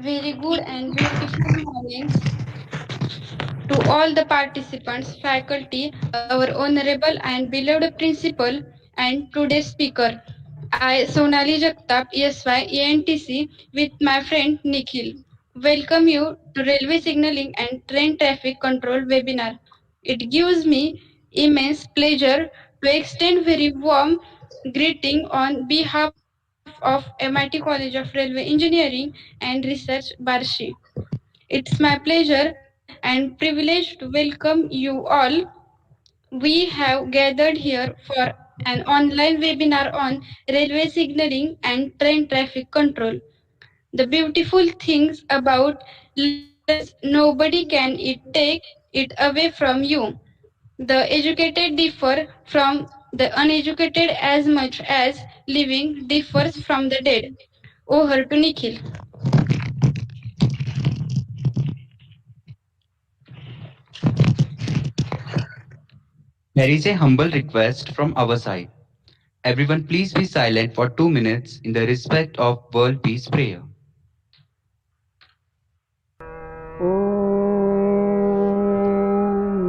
Very good and beautiful morning to all the participants, faculty, our honorable and beloved principal, and today's speaker. I, Sonali Jagtap, ESY ENTC, with my friend Nikhil. Welcome you to Railway Signaling and Train Traffic Control webinar. It gives me immense pleasure to extend very warm greeting on behalf of MIT College of Railway Engineering and Research, Barshi. It's my pleasure and privilege to welcome you all. We have gathered here for an online webinar on railway signaling and train traffic control. The beautiful things about learning is nobody can take it away from you. The educated differ from the uneducated as much as living differs from the dead. Over to Nikhil. There is a humble request from our side. Everyone, please be silent for 2 minutes in the respect of World Peace Prayer.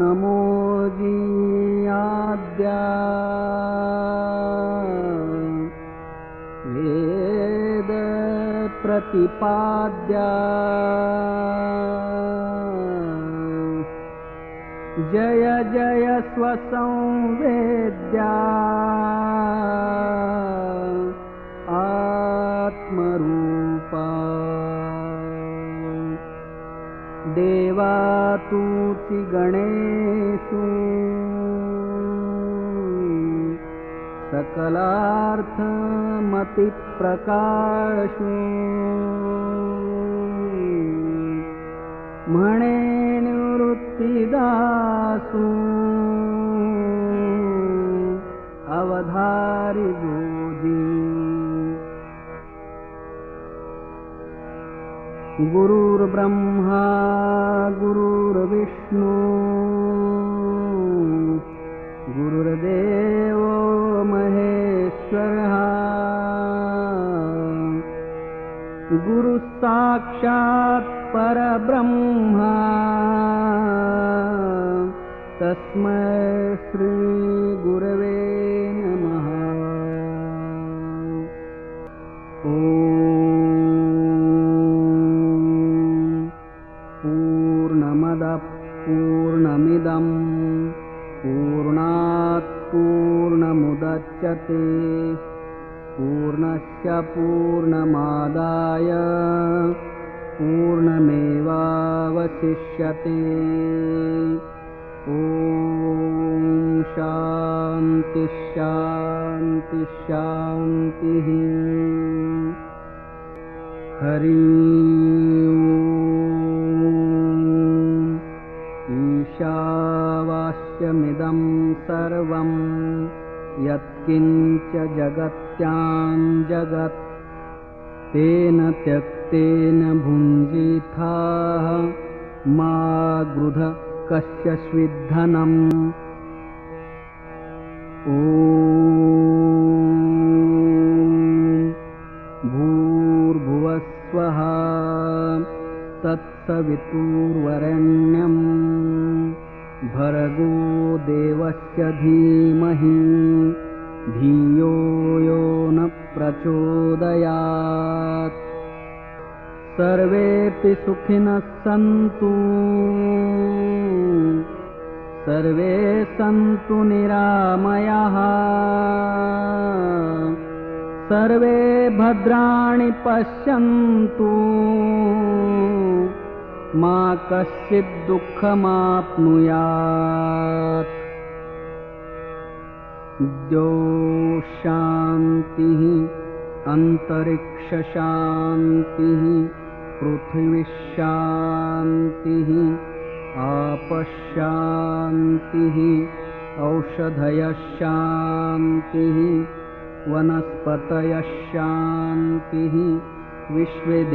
नमो जियाद्या वेद प्रतिपाद्या जय जय स्वसंवेद्या आत्मरूपा देवातुति गणेषु सकलार्थमतिप्रकाशु म्हणे निवृत्तिदासु अवधारि goji गुरुर्ब्रह्मा गुरुर्विष्णु गुरुर्देवो महेश्वरः गुरुः साक्षात् परब्रह्मा तस्मै श्रीगुरवे नमः। पूर्णमिदं पूर्णात् पूर्णमुदच्यते पूर्णस्य पूर्णमादाय पूर्णमेवावशिष्यते। ॐ शान्ति शान्ति शान्तिः। हरि ईशावास्यमिदं सर्वं यत्किञ्च जगत्यां जगत् तेन त्यक्तेन भुञ्जीथाः मा गृध कस्यचिद्धनम्। ॐ भूर्भुवस्वः तत्सवितुर्वरेण्यं भर्गो देवस्य धीमहि धियो यो न प्रचोदयात्। सर्वेऽपि सुखिनः सन्तु सर्वे सन्तु निरामयाः सर्वे भद्राणि पश्यन्तु मा कश्चित् दुःखमाप्नुयात्। द्यौ शान्तिः अन्तरिक्षशान्तिः पृथिवीशान्तिः आपश्शान्तिः औषधयशान्तिः वनस्पतयशान्तिः विश्वेदेवाशान्तिः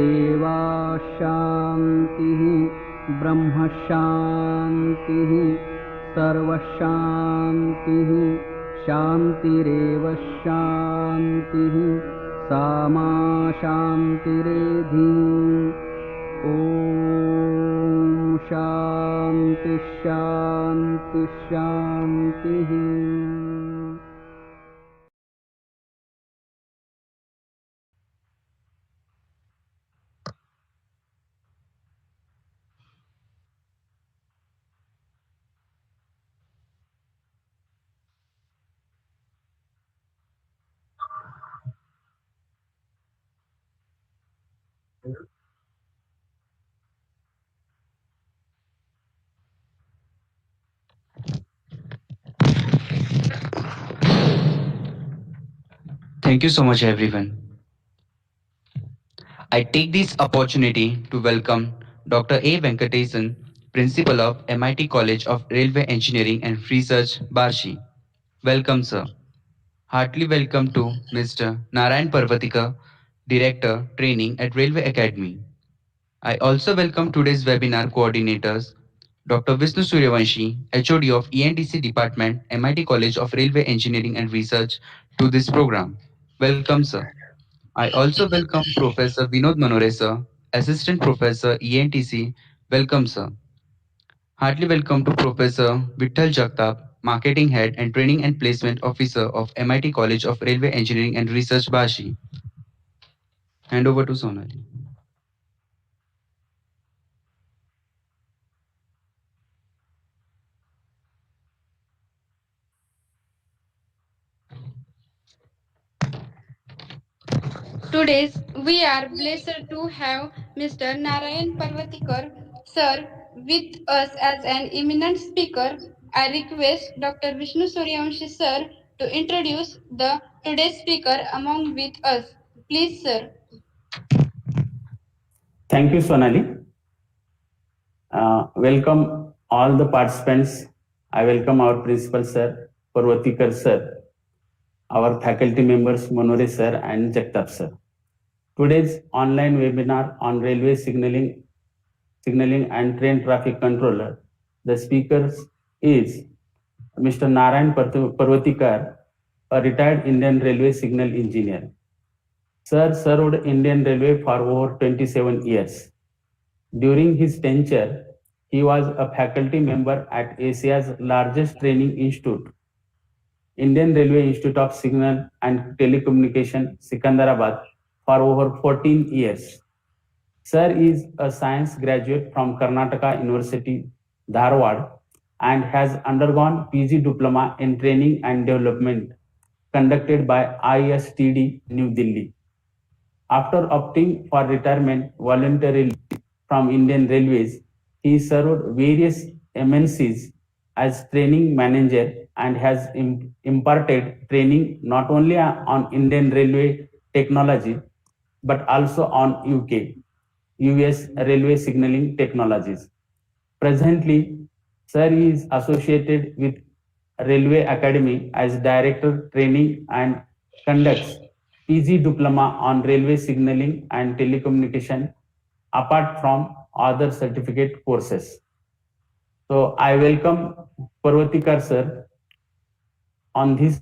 ब्रह्मशान्तिः सर्वशान्तिः शान्तिरेव शान्तिः सामा शान्तिरेधि। ॐ शान्ति शान्ति शान्तिः। Thank you so much, everyone. I take this opportunity to welcome Dr. A. Venkatesan, Principal of MIT College of Railway Engineering and Research, Barshi. Welcome, sir. Heartily welcome to Mr. Narayan Parvatikar, Director, Training at Railway Academy. I also welcome today's webinar coordinators, Dr. Vishnu Suryavanshi, HOD of ENTC Department, MIT College of Railway Engineering and Research, to this program. Welcome, sir. I also welcome Professor Vinod Manore, sir, Assistant Professor, ENTC. Welcome, sir. Heartily welcome to Professor Vittal Jagtap, Marketing Head and Training and Placement Officer of MIT College of Railway Engineering and Research, Bashi. Hand over to Sonali. Today, we are blessed to have Mr. Narayan Parvatikar, sir, with us as an eminent speaker. I request Dr. Vishnu Suryavanshi, sir, to introduce the today's speaker among with us. Please, sir. Thank you, Sonali. Welcome all the participants. I welcome our principal, sir, Parvatikar, sir, our faculty members, Manore, sir, and Jagtap, sir. Today's online webinar on railway signaling and train traffic controller. The speaker is Mr. Narayan Parvatikar, a retired Indian Railway signal engineer. Sir served Indian Railway for over 27 years. During his tenure, he was a faculty member at Asia's largest training institute, Indian Railway Institute of Signal and Telecommunication, Secunderabad, for over 14 years. Sir is a science graduate from Karnataka University, Dharwad, and has undergone PG Diploma in Training and Development conducted by ISTD, New Delhi. After opting for retirement voluntarily from Indian Railways, he served various MNCs as training manager and has imparted training not only on Indian Railway technology but also on UK, US railway signaling technologies. Presently, Sir is associated with Railway Academy as Director Training and conducts PG Diploma on Railway Signaling and Telecommunication apart from other certificate courses. So I welcome Parvatikar sir on this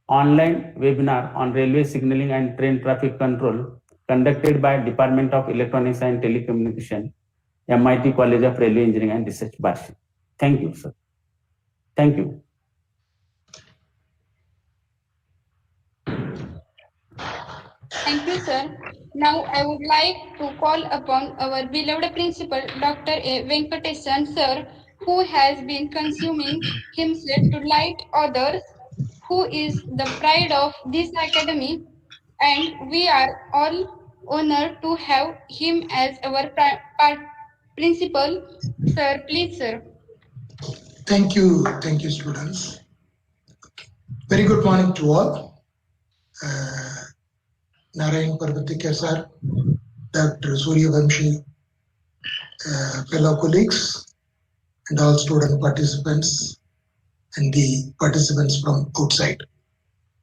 online webinar on railway signaling and train traffic control conducted by Department of Electronics and Telecommunication, MIT College of Railway Engineering and Research, Bashi. Thank you, sir. Thank you. Thank you, sir. Now I would like to call upon our beloved principal, Dr. A. Venkatesan, sir, who has been consuming himself to light others, who is the pride of this academy, and we are all honored to have him as our principal. Sir, please, sir. Thank you, students. Very good morning to all. Narayan Parvatikar sir, Dr. Suryavanshi, fellow colleagues, and all student participants, and the participants from outside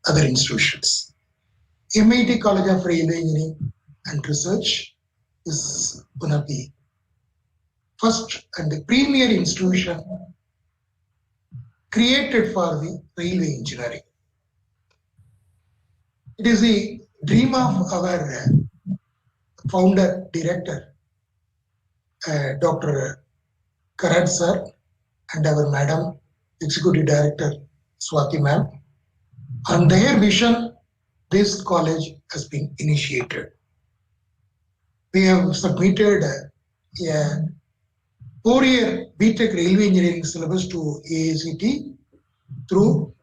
other institutions. MIT College of Railway Engineering and Research is one of the first and the premier institution created for the railway engineering. It is the dream of our founder, director, Dr. Karan sir and our Madam Executive Director Swati ma'am. On their vision, this college has been initiated. We have submitted a 4-year BTech Railway Engineering syllabus to AICT through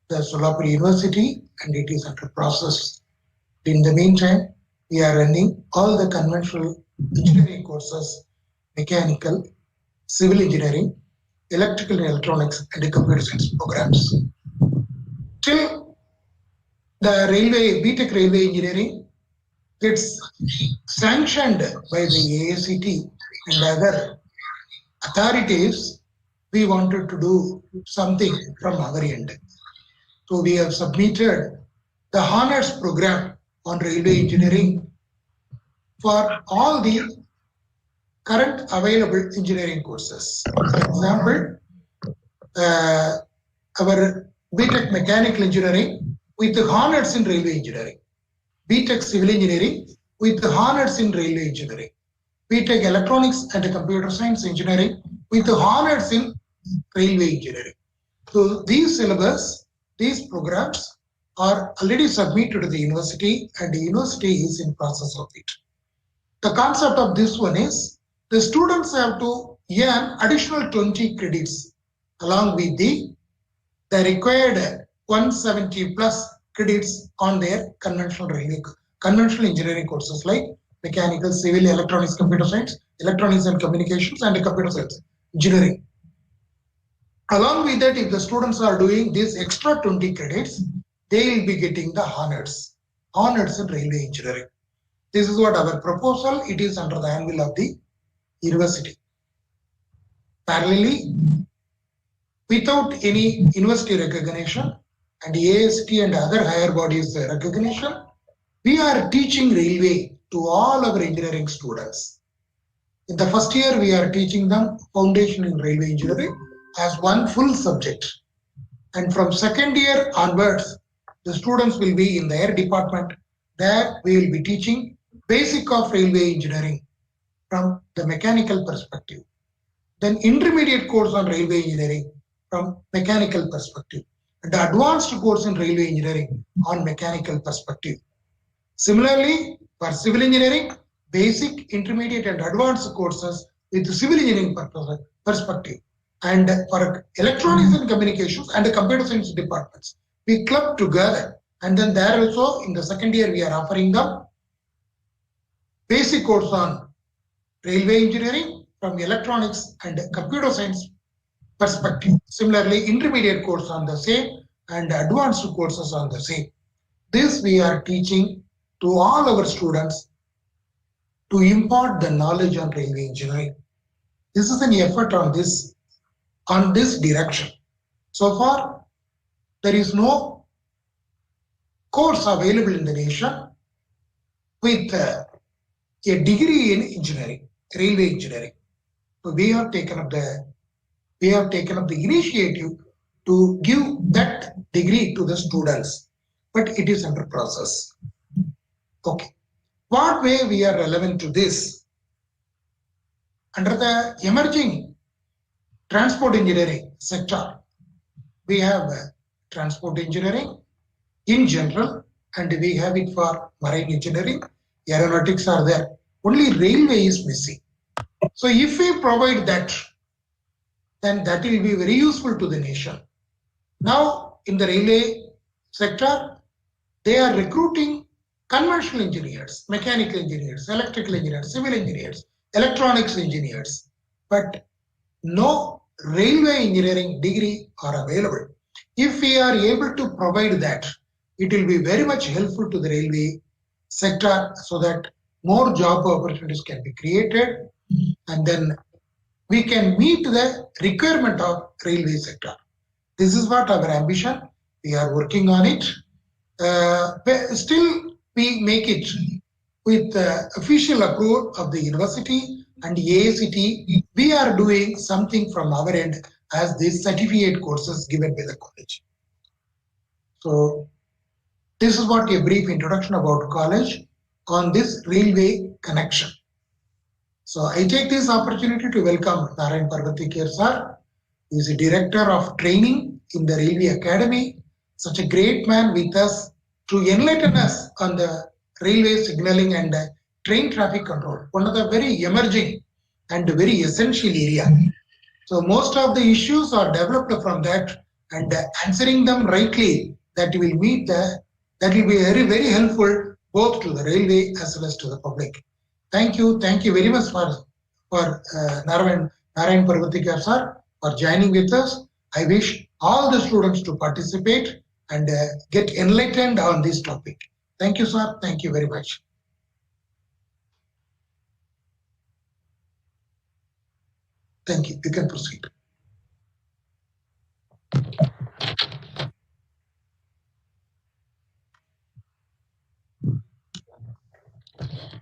the Solapur University, and it is under process. In the meantime, we are running all the conventional engineering courses, mechanical, civil engineering, electrical and electronics, and the computer science programs. Till the BTech Railway Engineering gets sanctioned by the AICT and other authorities, we wanted to do something from our end. So we have submitted the honors program on railway engineering for all the current available engineering courses. For example, our BTech Mechanical Engineering with the honors in railway engineering, BTech Civil Engineering with the honors in railway engineering, BTech Electronics and Computer Science Engineering with the honors in railway engineering. So these syllabus, these programs are already submitted to the university, and the university is in process of it. The concept of this one is the students have to earn additional 20 credits along with the required 170 plus credits on their conventional engineering courses like mechanical, civil, electronics, computer science, electronics and communications, and computer science engineering. Along with that, if the students are doing this extra 20 credits, they will be getting the honors in railway engineering. This is what our proposal, it is under the anvil of the university. Parallelly, without any university recognition and AICT and other higher bodies recognition, we are teaching railway to all our engineering students. In the first year, we are teaching them foundation in railway engineering as one full subject. And from second year onwards, the students will be in their department. There we will be teaching basic of railway engineering from the mechanical perspective. Then intermediate course on railway engineering from mechanical perspective. And the advanced course in railway engineering on mechanical perspective. Similarly, for civil engineering, basic, intermediate and advanced courses with the civil engineering perspective. And for electronics and communications and the computer science departments, we club together. And then there also in the second year, we are offering them basic course on railway engineering from electronics and computer science perspective. Similarly, intermediate course on the same and advanced courses on the same. This we are teaching to all our students to impart the knowledge on railway engineering. This is an effort on this direction. So far, there is no course available in the nation with a degree in engineering, railway engineering. So we have taken up the initiative to give that degree to the students, but it is under process. Okay. What way we are relevant to this? Under the emerging transport engineering sector, we have transport engineering in general, and we have it for marine engineering. Aeronautics are there. Only railway is missing. So if we provide that, then that will be very useful to the nation. Now, in the railway sector, they are recruiting conventional engineers, mechanical engineers, electrical engineers, civil engineers, electronics engineers, but no railway engineering degree are available. If we are able to provide that, it will be very much helpful to the railway sector so that more job opportunities can be created, and then we can meet the requirement of railway sector. This is what our ambition. We are working on it. Still, we make it with official approval of the university and the AICT. We are doing something from our end as these certificate courses given by the college. So this is what a brief introduction about college on this railway connection. So I take this opportunity to welcome Narayan Parvatikar sir. He is a director of training in the Railway Academy. Such a great man with us to enlighten us on the railway signaling and train traffic control. One of the very emerging and very essential area. So most of the issues are developed from that, and answering them rightly, that will that will be very, very helpful both to the railway as well as to the public. Thank you very much for Narayan Parvatikar sir for joining with us. I wish all the students to participate and get enlightened on this topic. Thank you, sir. Thank you very much. Thank you. You can proceed.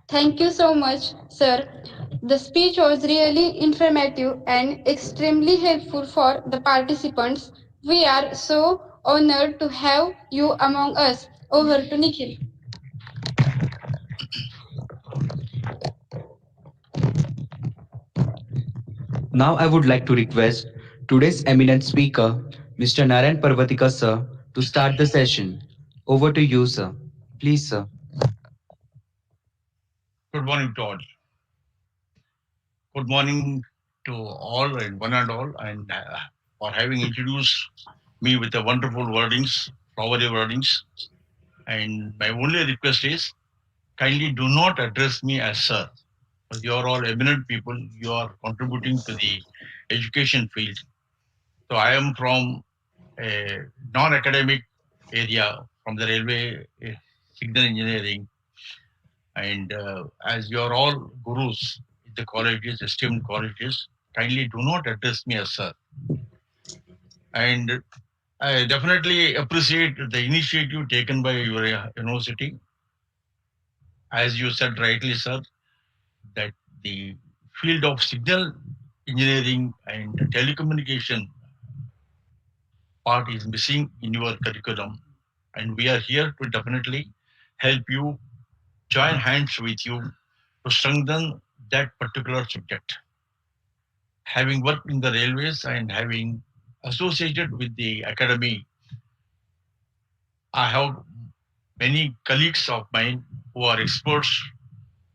Thank you so much, sir. The speech was really informative and extremely helpful for the participants. We are so honored to have you among us. Over to Nikhil. Now I would like to request today's eminent speaker, Mr. Narayan Parvatika sir, to start the session. Over to you, sir. Please, sir. Good morning to all. Good morning to all and one and all, and for having introduced me with the wonderful wordings, flowery wordings. And my only request is, kindly do not address me as sir. You are all eminent people. You are contributing to the education field. So I am from a non-academic area, from the railway signal engineering. And as you are all gurus in the colleges, esteemed colleges, kindly do not address me as sir. And I definitely appreciate the initiative taken by your university. As you said rightly, sir, that the field of signal engineering and telecommunication part is missing in your curriculum. And we are here to definitely help you, join hands with you to strengthen that particular subject. Having worked in the railways and having associated with the academy, I have many colleagues of mine who are experts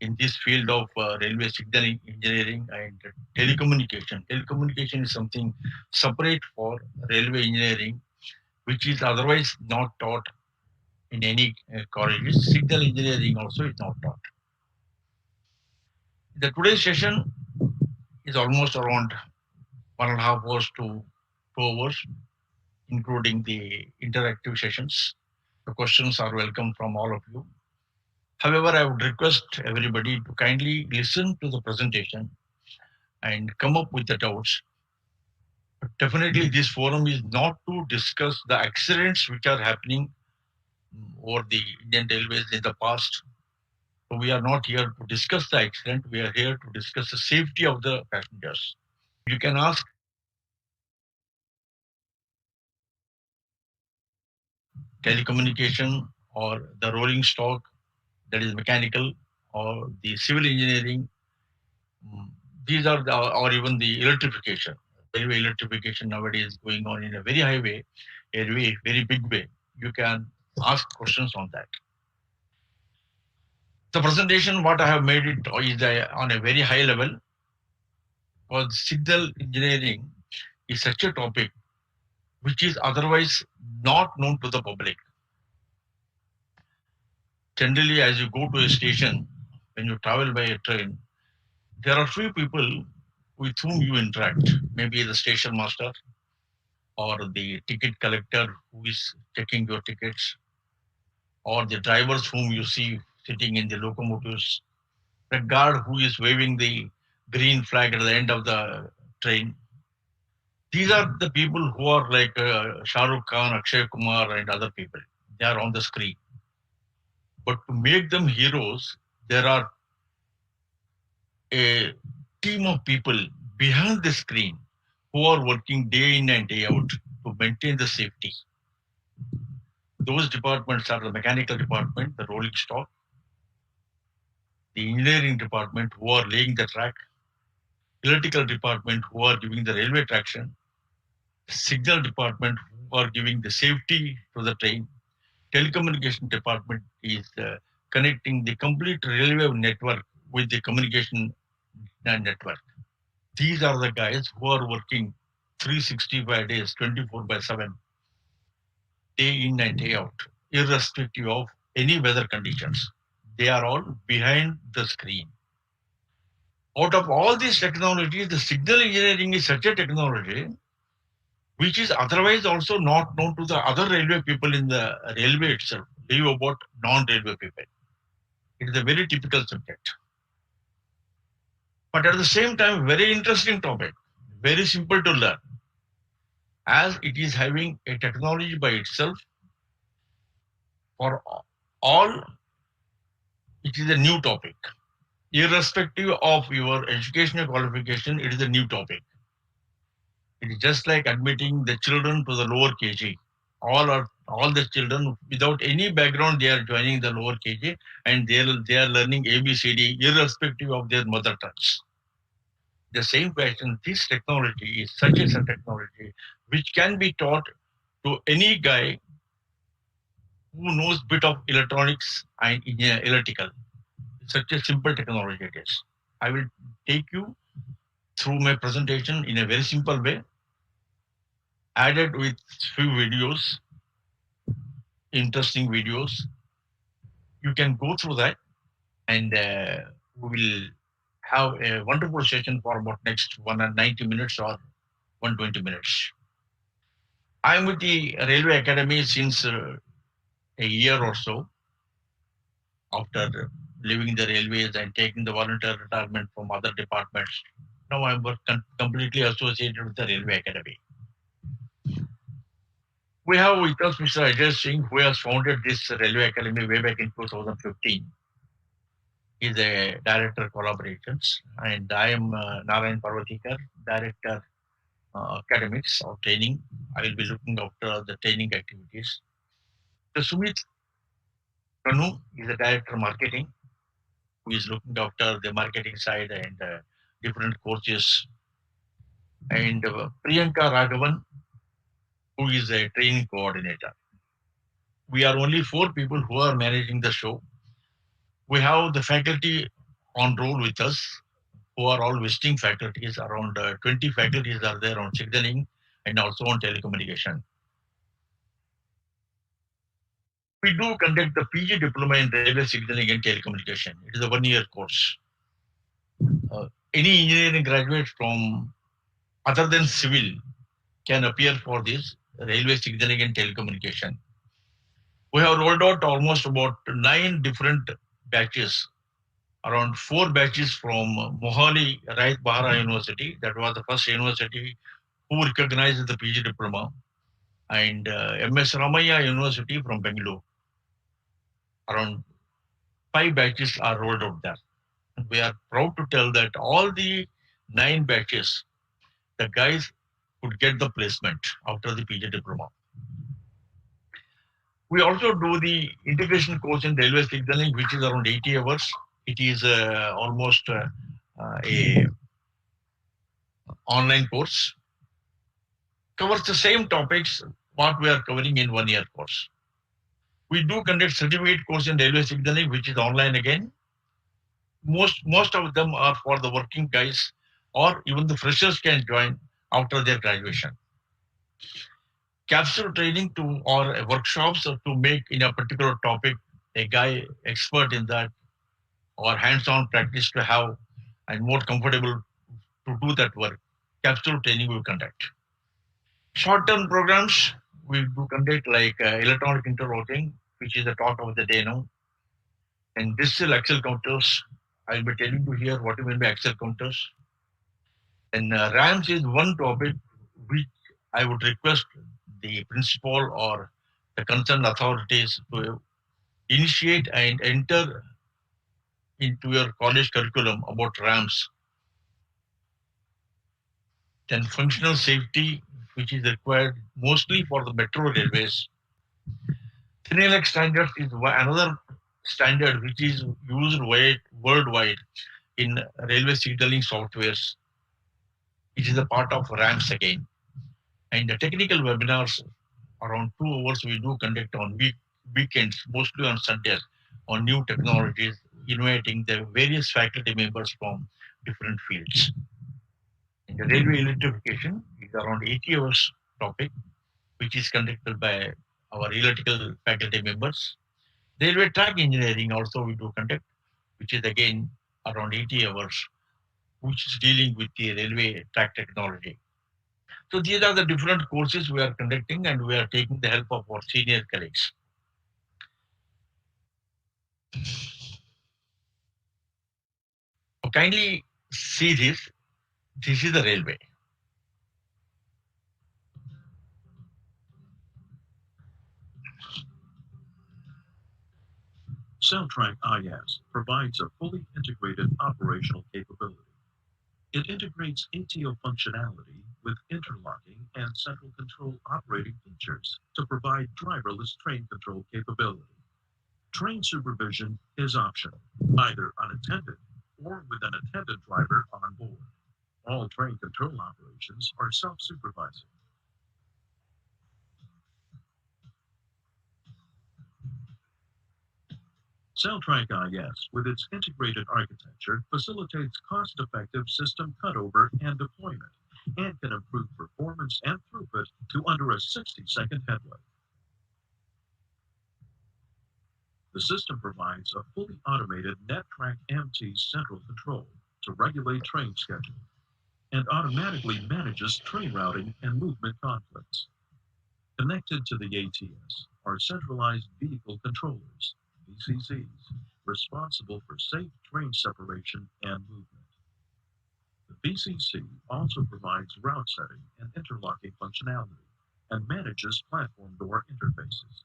in this field of railway signaling engineering and telecommunication. Telecommunication is something separate for railway engineering, which is otherwise not taught in any colleges. Signal engineering also is not taught. The today's session is almost around 1.5 hours to 2 hours, including the interactive sessions. The questions are welcome from all of you. However, I would request everybody to kindly listen to the presentation and come up with the doubts. But definitely, this forum is not to discuss the accidents which are happening over the Indian Railways in the past. So we are not here to discuss the accident. We are here to discuss the safety of the passengers. You can ask telecommunication or the rolling stock, that is mechanical, or the civil engineering. These are or even the electrification. Railway electrification nowadays is going on in a very high way, a very big way. You can ask questions on that. The presentation, what I have made it is on a very high level, because signal engineering is such a topic which is otherwise not known to the public. Generally, as you go to a station, when you travel by a train, there are few people with whom you interact, maybe the station master or the ticket collector who is checking your tickets, or the drivers whom you see sitting in the locomotives, the guard who is waving the green flag at the end of the train. These are the people who are like Shah Rukh Khan, Akshay Kumar, and other people. They are on the screen. But to make them heroes, there are a team of people behind the screen who are working day in and day out to maintain the safety. Those departments are the mechanical department, the rolling stock, the engineering department who are laying the track, electrical department who are giving the railway traction, signal department who are giving the safety to the train, telecommunication department is connecting the complete railway network with the communication network. These are the guys who are working 365 days, 24 by 7, day in and day out, irrespective of any weather conditions. They are all behind the screen. Out of all these technologies, the signal engineering is such a technology which is otherwise also not known to the other railway people in the railway itself. Leave about non-railway people. It is a very typical subject. But at the same time, very interesting topic, very simple to learn, as it is having a technology by itself. For all, it is a new topic. Irrespective of your educational qualification, it is a new topic. It is just like admitting the children to the lower KG. All the children without any background, they are joining the lower KG and they are learning ABCD irrespective of their mother tongues. The same fashion, this technology is such a technology which can be taught to any guy who knows bit of electronics and electrical. It's such a simple technology it is. I will take you through my presentation in a very simple way, added with few videos, interesting videos. You can go through that and we will have a wonderful session for about next 190 minutes or 120 minutes. I'm with the Railway Academy since a year or so after leaving the railways and taking the volunteer retirement from other departments. Now I'm completely associated with the Railway Academy. We have with us Mr. Ajay Singh, who has founded this Railway Academy way back in 2015. He's a director of collaborations, and I am Narayan Parvatikar, director academics or training. I will be looking after the training activities. The Sumit Kanu is the director of marketing, who is looking after the marketing side and different courses. And Priyanka Raghavan, who is a training coordinator. We are only 4 people who are managing the show. We have the faculty on roll with us, who are all visiting faculties. Around 20 faculties are there on signaling and also on telecommunication. We do conduct the PG diploma in railway signaling and telecommunication. It is a 1-year course. Any engineering graduate from other than civil can appear for this railway signaling and telecommunication. We have rolled out almost about 9 different batches, around 4 batches from Mohali Raith Bahara University. That was the first university who recognized the PG diploma, and MS Ramaiah University from Bangalore. Around 5 batches are rolled out there. And we are proud to tell that all the 9 batches, the guys could get the placement after the PG diploma. We also do the integration course in railway signaling, which is around 80 hours. It is almost a online course. Covers the same topics what we are covering in 1-year course. We do conduct certificate course in railway signaling, which is online again. Most of them are for the working guys, or even the freshers can join after their graduation. Capsule training or workshops to make in a particular topic a guy expert in that, or hands-on practice to have and more comfortable to do that work. Capsule training we conduct. Short-term programs we do conduct like electronic interlocking, which is the talk of the day now, and digital axle counters. I'll be telling you here what you mean by axle counters. And RAMS is one topic which I would request the principal or the concerned authorities to initiate and enter into your college curriculum about RAMS. Then functional safety, which is required mostly for the metro railways. 3LX standards is another standard which is used worldwide in railway signaling softwares. It is a part of RAMS again. And the technical webinars, around 2 hours, we do conduct on weekends, mostly on Sundays, on new technologies, inviting the various faculty members from different fields. And the railway electrification is around 80 hours topic, which is conducted by our electrical faculty members. Railway track engineering also we do conduct, which is again around 80 hours, which is dealing with the railway track technology. So these are the different courses we are conducting, and we are taking the help of our senior colleagues. So kindly see this. This is the railway. CellTrack IS provides a fully integrated operational capability. It integrates ATO functionality with interlocking and central control operating features to provide driverless train control capability. Train supervision is optional, either unattended or with an attendant driver on board. All train control operations are self-supervising. CellTrack IS, with its integrated architecture, facilitates cost-effective system cutover and deployment, and can improve performance and throughput to under a 60-second headway. The system provides a fully automated NetTrack MT central control to regulate train schedule and automatically manages train routing and movement conflicts. Connected to the ATS are centralized vehicle controllers, VCCs, responsible for safe train separation and movement. The VCC also provides route setting and interlocking functionality and manages platform door interfaces.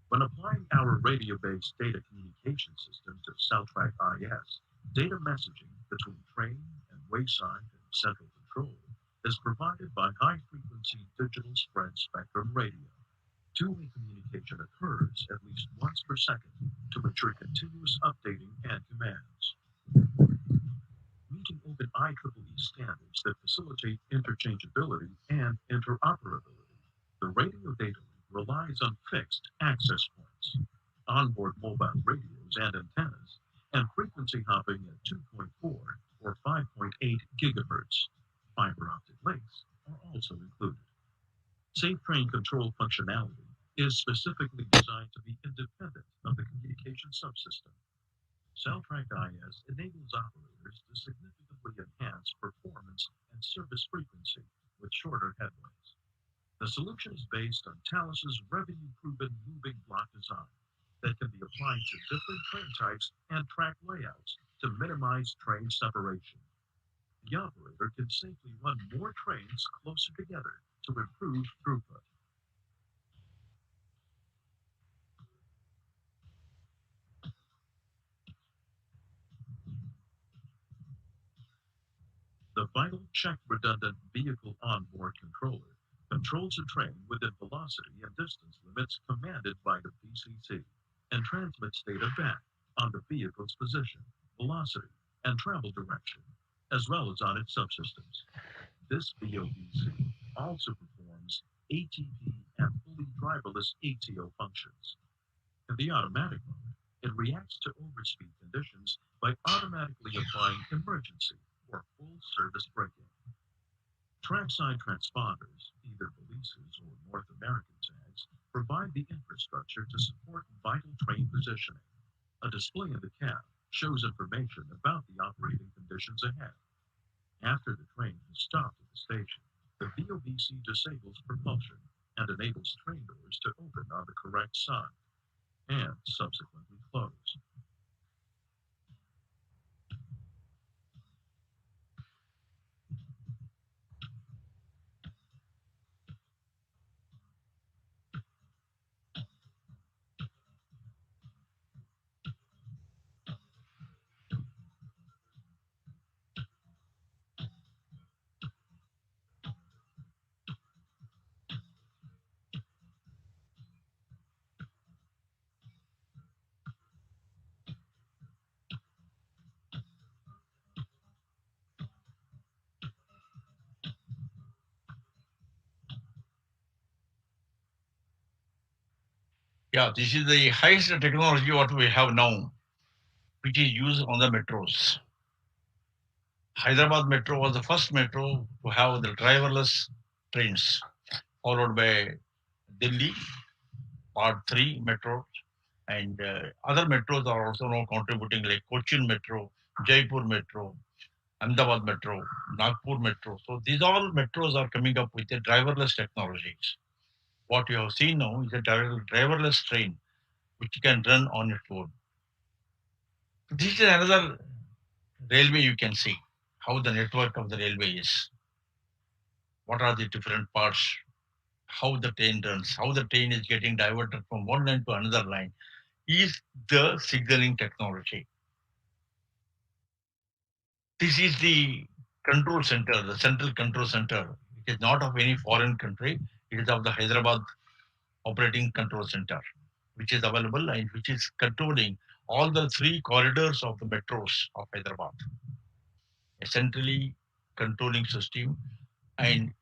When applying our radio-based data communication system to CellTrack IS, data messaging between train and wayside and central control is provided by high-frequency digital spread spectrum radio. Two-way communication occurs at least once per second to ensure continuous updating and commands. Meeting open IEEE standards that facilitate interchangeability and interoperability, the radio data link relies on fixed access points, onboard mobile radios and antennas, and frequency hopping at 2.4 or 5.8 gigahertz. Fiber optic links are also included. Safe train control functionality is specifically designed to be independent of the communication subsystem. CellTrack IS enables operators to significantly enhance performance and service frequency with shorter headways. The solution is based on Thales's revenue-proven moving block design that can be applied to different train types and track layouts to minimize train separation. The operator can safely run more trains closer together to improve throughput. The Vital Check Redundant Vehicle Onboard Controller controls a train within velocity and distance limits commanded by the VCC and transmits data back on the vehicle's position, velocity, and travel direction, as well as on its subsystems. This VOVC also performs ATP and fully driverless ATO functions. In the automatic mode, it reacts to overspeed conditions by automatically applying emergency or full service braking. Trackside transponders, either Belize's or North American tags, provide the infrastructure to support vital train positioning. A display in the cab shows information about the operating conditions ahead. After the train has stopped at the station, the VOVC disables propulsion and enables train doors to open on the correct side and subsequently close. Yeah, this is the highest technology what we have now, which is used on the metros. Hyderabad Metro was the first metro to have the driverless trains, followed by Delhi, Part 3 metro, and other metros are also now contributing, like Cochin Metro, Jaipur Metro, Ahmedabad Metro, Nagpur Metro. So these all metros are coming up with the driverless technologies. What you have seen now is a driverless train which can run on its own. This is another railway you can see how the network of the railway is. What are the different parts, how the train runs, how the train is getting diverted from one line to another line is the signaling technology. This is the control center, the central control center. It is not of any foreign country. It is of the Hyderabad operating control center, which is available and which is controlling all the three corridors of the metros of Hyderabad. A centrally controlling system, and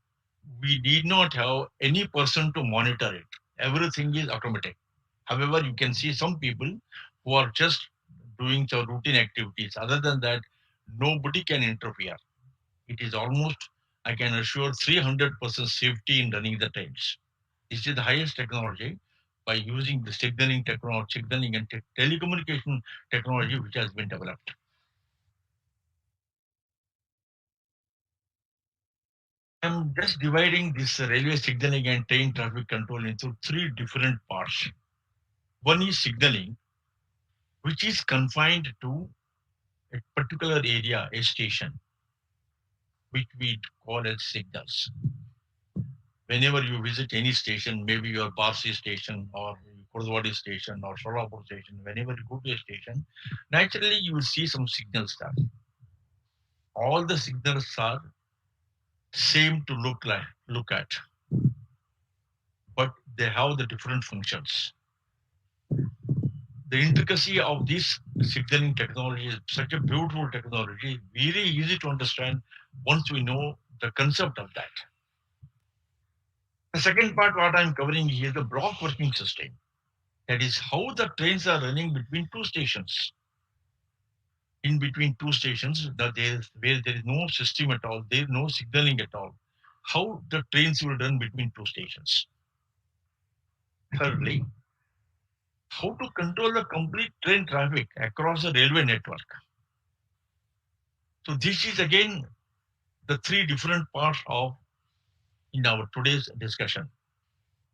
we need not have any person to monitor it. Everything is automatic. However, you can see some people who are just doing some routine activities. Other than that, nobody can interfere. It is almost, I can assure, 300% safety in running the trains. This is the highest technology by using the signaling technology, signaling and telecommunication technology which has been developed. I'm just dividing this railway signaling and train traffic control into three different parts. One is signaling, which is confined to a particular area, a station, which we call as signals. Whenever you visit any station, maybe your Parsi station or Kurdwadi station or Solapur station, whenever you go to a station, naturally you will see some signals there. All the signals are same to look at, but they have the different functions. The intricacy of this signaling technology is such a beautiful technology, very easy to understand once we know the concept of that. The second part, what I'm covering here, is the block working system. That is how the trains are running between two stations. In between two stations, where there is no system at all, there is no signaling at all. How the trains will run between two stations. Thirdly, how to control the complete train traffic across the railway network. So this is again the three different parts of in our today's discussion.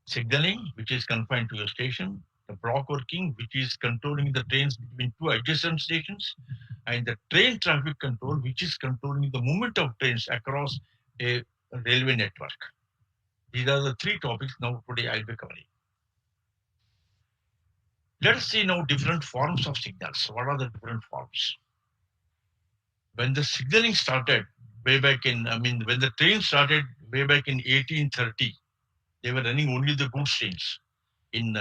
Signaling, which is confined to a station, the block working, which is controlling the trains between two adjacent stations, and the train traffic control, which is controlling the movement of trains across a railway network. These are the three topics now today I'll be covering. Let's see now different forms of signals. What are the different forms? When the signaling started way back in, when the train started way back in 1830, they were running only the goods trains in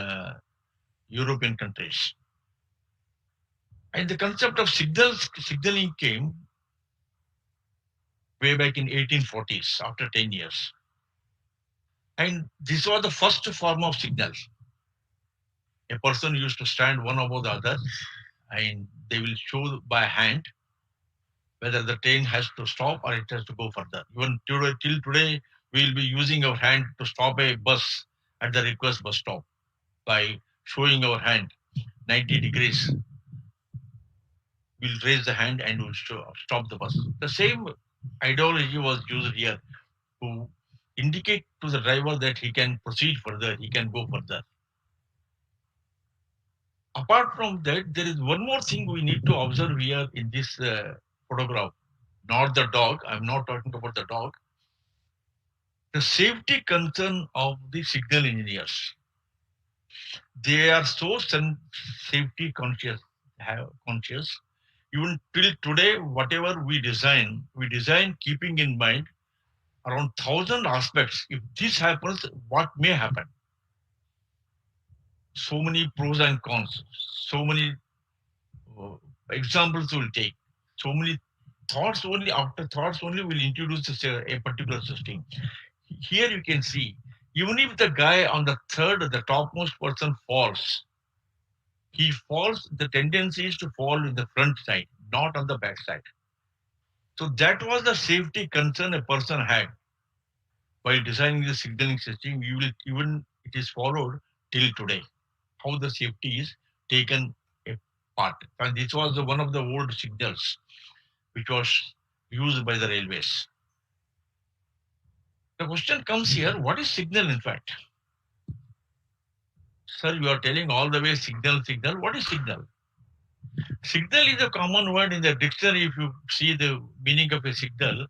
European countries. And the concept of signaling came way back in 1840s, after 10 years. And this was the first form of signal. A person used to stand one above the other, and they will show by hand whether the train has to stop or it has to go further. Even till today, we will be using our hand to stop a bus at the request bus stop by showing our hand 90 degrees. We'll raise the hand and we'll stop the bus. The same ideology was used here to indicate to the driver that he can proceed further, he can go further. Apart from that, there is one more thing we need to observe here in this photograph. Not the dog, I'm not talking about the dog. The safety concern of the signal engineers. They are so safety conscious. Even till today, whatever we design keeping in mind around 1,000 aspects. If this happens, what may happen? So many pros and cons, so many examples will take, so many thoughts only, after thoughts only will introduce a particular system. Here you can see Even if the guy on the third, the topmost person falls, he falls, the tendency is to fall in the front side, not on the back side. So that was the safety concern a person had while designing the signaling system. You will even it is followed till today. How the safety is taken a part. And this was one of the old signals which was used by the railways. The question comes here, what is signal in fact? Sir, you are telling all the way signal, signal. What is signal? Signal is a common word in the dictionary. If you see the meaning of a signal,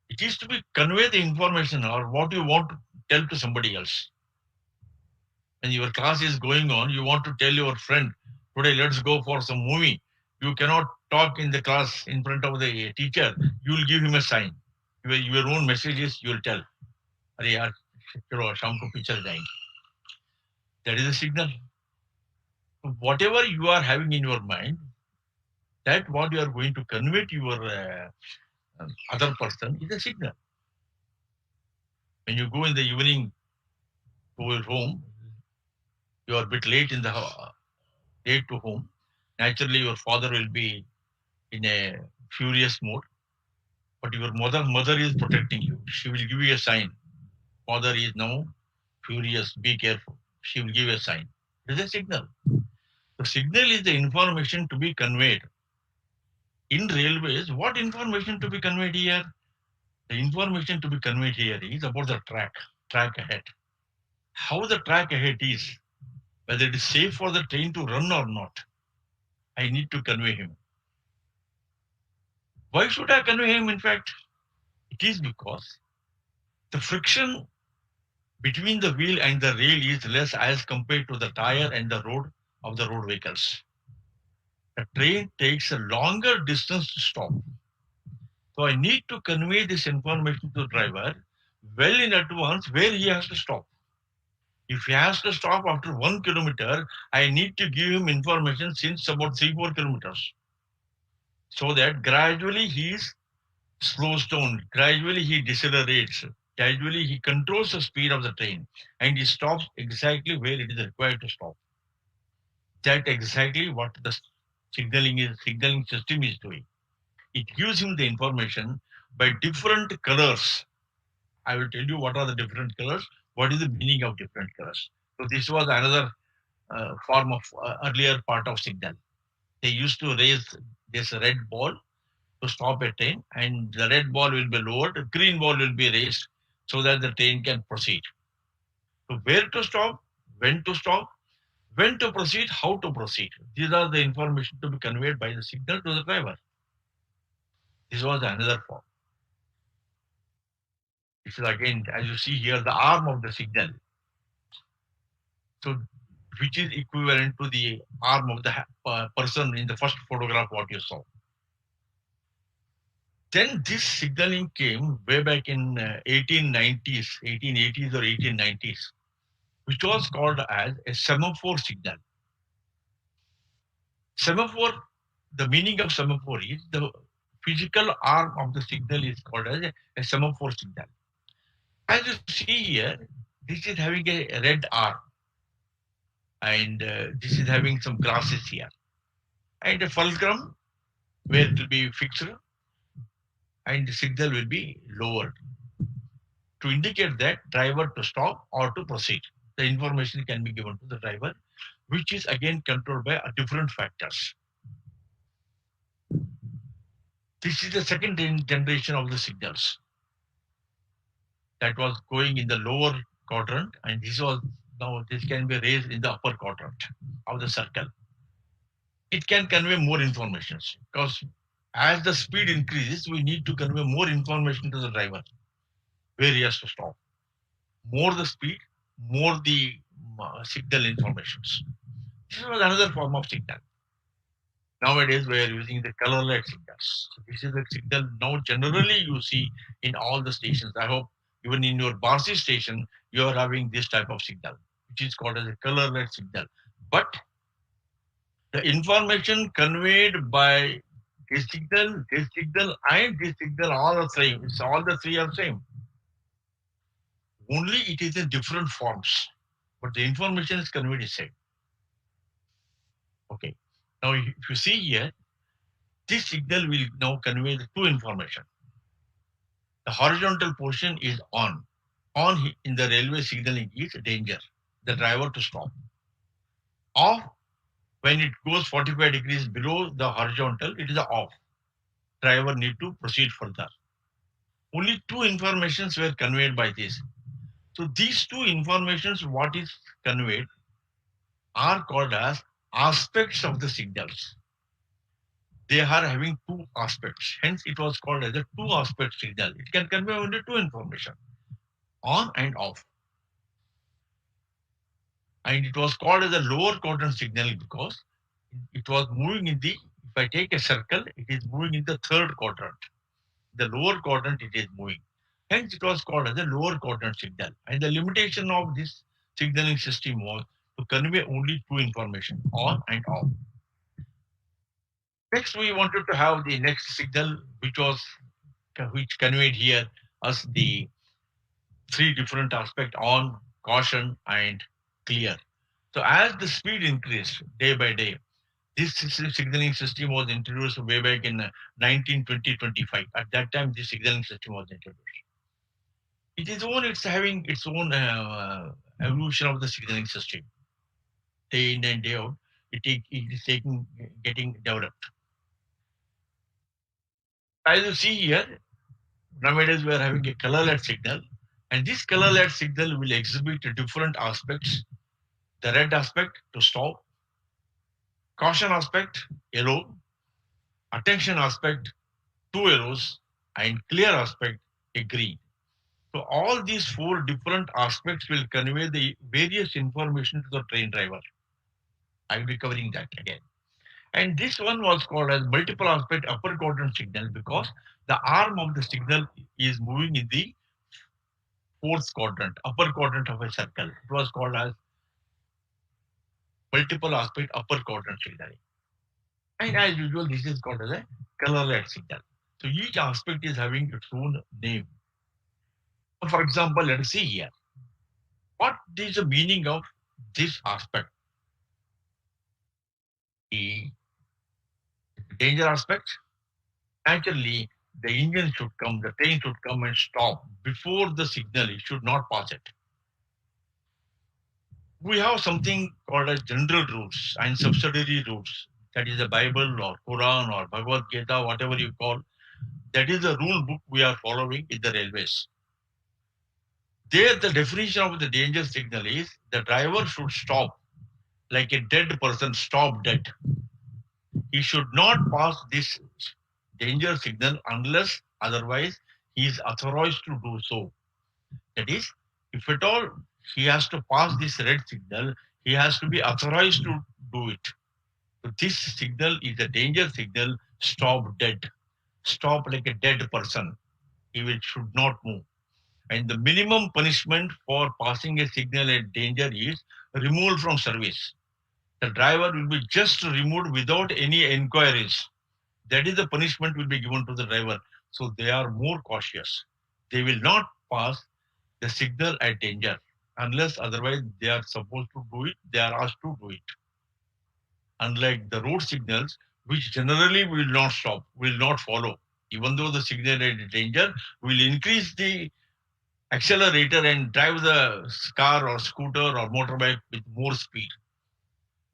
it is to be convey the information or what you want to tell to somebody else. When your class is going on, you want to tell your friend, today let's go for some movie. You cannot talk in the class in front of the teacher. You will give him a sign. Your own messages you will tell. अरे यार चलो शाम को picture जाएंगे. That is a signal. Whatever you are having in your mind, that what you are going to convey to your other person is a signal. When you go in the evening to your home, you are a bit late in the late to home. Naturally, your father will be in a furious mode, but your mother is protecting you. She will give you a sign. Father is now furious. Be careful. She will give a sign. It is a signal. The signal is the information to be conveyed. In railways, what information to be conveyed here? The information to be conveyed here is about the track ahead. How the track ahead is, whether it is safe for the train to run or not. I need to convey him. Why should I convey him? In fact, it is because the friction between the wheel and the rail is less as compared to the tire and the road of the road vehicles. The train takes a longer distance to stop. So I need to convey this information to the driver well in advance where he has to stop. If he has to stop after 1 kilometer, I need to give him information since about 3-4 kilometers. So that gradually he slows down, gradually he decelerates, gradually he controls the speed of the train and he stops exactly where it is required to stop. That's exactly what the signaling system is doing. It gives him the information by different colors. I will tell you what are the different colors, what is the meaning of different colors. So this was another form of earlier part of signal. They used to raise this red ball to stop a train, and the red ball will be lowered, the green ball will be raised so that the train can proceed. So where to stop, when to proceed, how to proceed. These are the information to be conveyed by the signal to the driver. This was another form. This is again, as you see here, the arm of the signal. So, which is equivalent to the arm of the person in the first photograph what you saw. Then this signaling came way back in 1880s or 1890s, which was called as a semaphore signal. Semaphore, the meaning of semaphore is the physical arm of the signal is called as a semaphore signal. As you see here, this is having a red arm, and this is having some grasses here, and a fulcrum where it will be fixed, and the signal will be lowered to indicate that driver to stop or to proceed. The information can be given to the driver, which is again controlled by different factors. This is the second generation of the signals that was going in the lower quadrant, and this can be raised in the upper quadrant of the circle. It can convey more information because as the speed increases, we need to convey more information to the driver where he has to stop. More the speed, more the signal informations. This was another form of signal. Nowadays, we are using the color-light signals. So this is the signal now generally you see in all the stations. I hope even in your Barsi station, you are having this type of signal, which is called as a color-light signal. But the information conveyed by this signal, and this signal, all the three are same. Only it is in different forms, but the information is conveyed the same. Okay. Now, if you see here, this signal will now convey the two information. The horizontal portion is on. On in the railway signaling is danger, the driver to stop. Off, when it goes 45 degrees below the horizontal, it is off. Driver need to proceed further. Only two informations were conveyed by this. So these two informations, what is conveyed, are called as aspects of the signals. They are having two aspects. Hence, it was called as a two-aspect signal. It can convey only two information, on and off. And it was called as a lower quadrant signal because it was moving in the, if I take a circle, it is moving in the third quadrant. The lower quadrant it is moving. Hence, it was called as a lower quadrant signal. And the limitation of this signaling system was to convey only two information, on and off. Next, we wanted to have the next signal, which conveyed here as the three different aspects, on, caution, and clear. So as the speed increased day by day, this signaling system was introduced way back in 1920-25. At that time, this signaling system was introduced. It's having its own evolution of the signaling system. Day in and day out, it is getting developed. As you see here, nowadays we are having a color-led signal, and this color-led signal will exhibit different aspects. The red aspect to stop, caution aspect, yellow, attention aspect, 2 arrows, and clear aspect, a green. So all these four different aspects will convey the various information to the train driver. I will be covering that again. And this one was called as multiple aspect upper quadrant signal because the arm of the signal is moving in the fourth quadrant, upper quadrant of a circle. It was called as multiple aspect upper quadrant signaling. And as usual, this is called as a color-led signal. So each aspect is having its own name. For example, let us see here. What is the meaning of this aspect? The danger aspect. Naturally, the engine should come, the train should come and stop before the signal. It should not pass it. We have something called as general rules and subsidiary rules. That is the Bible or Quran or Bhagavad Gita, whatever you call. That is the rule book we are following in the railways. There, the definition of the danger signal is the driver should stop like a dead person, stop dead. He should not pass this danger signal unless otherwise he is authorized to do so. That is, if at all he has to pass this red signal, he has to be authorized to do it. So this signal is a danger signal, stop dead. Stop like a dead person. He should not move. And the minimum punishment for passing a signal at danger is removal from service. The driver will be just removed without any inquiries. That is the punishment will be given to the driver. So they are more cautious. They will not pass the signal at danger unless otherwise they are supposed to do it. They are asked to do it. Unlike the road signals, which generally will not stop, will not follow. Even though the signal at danger, will increase the accelerator and drive the car or scooter or motorbike with more speed.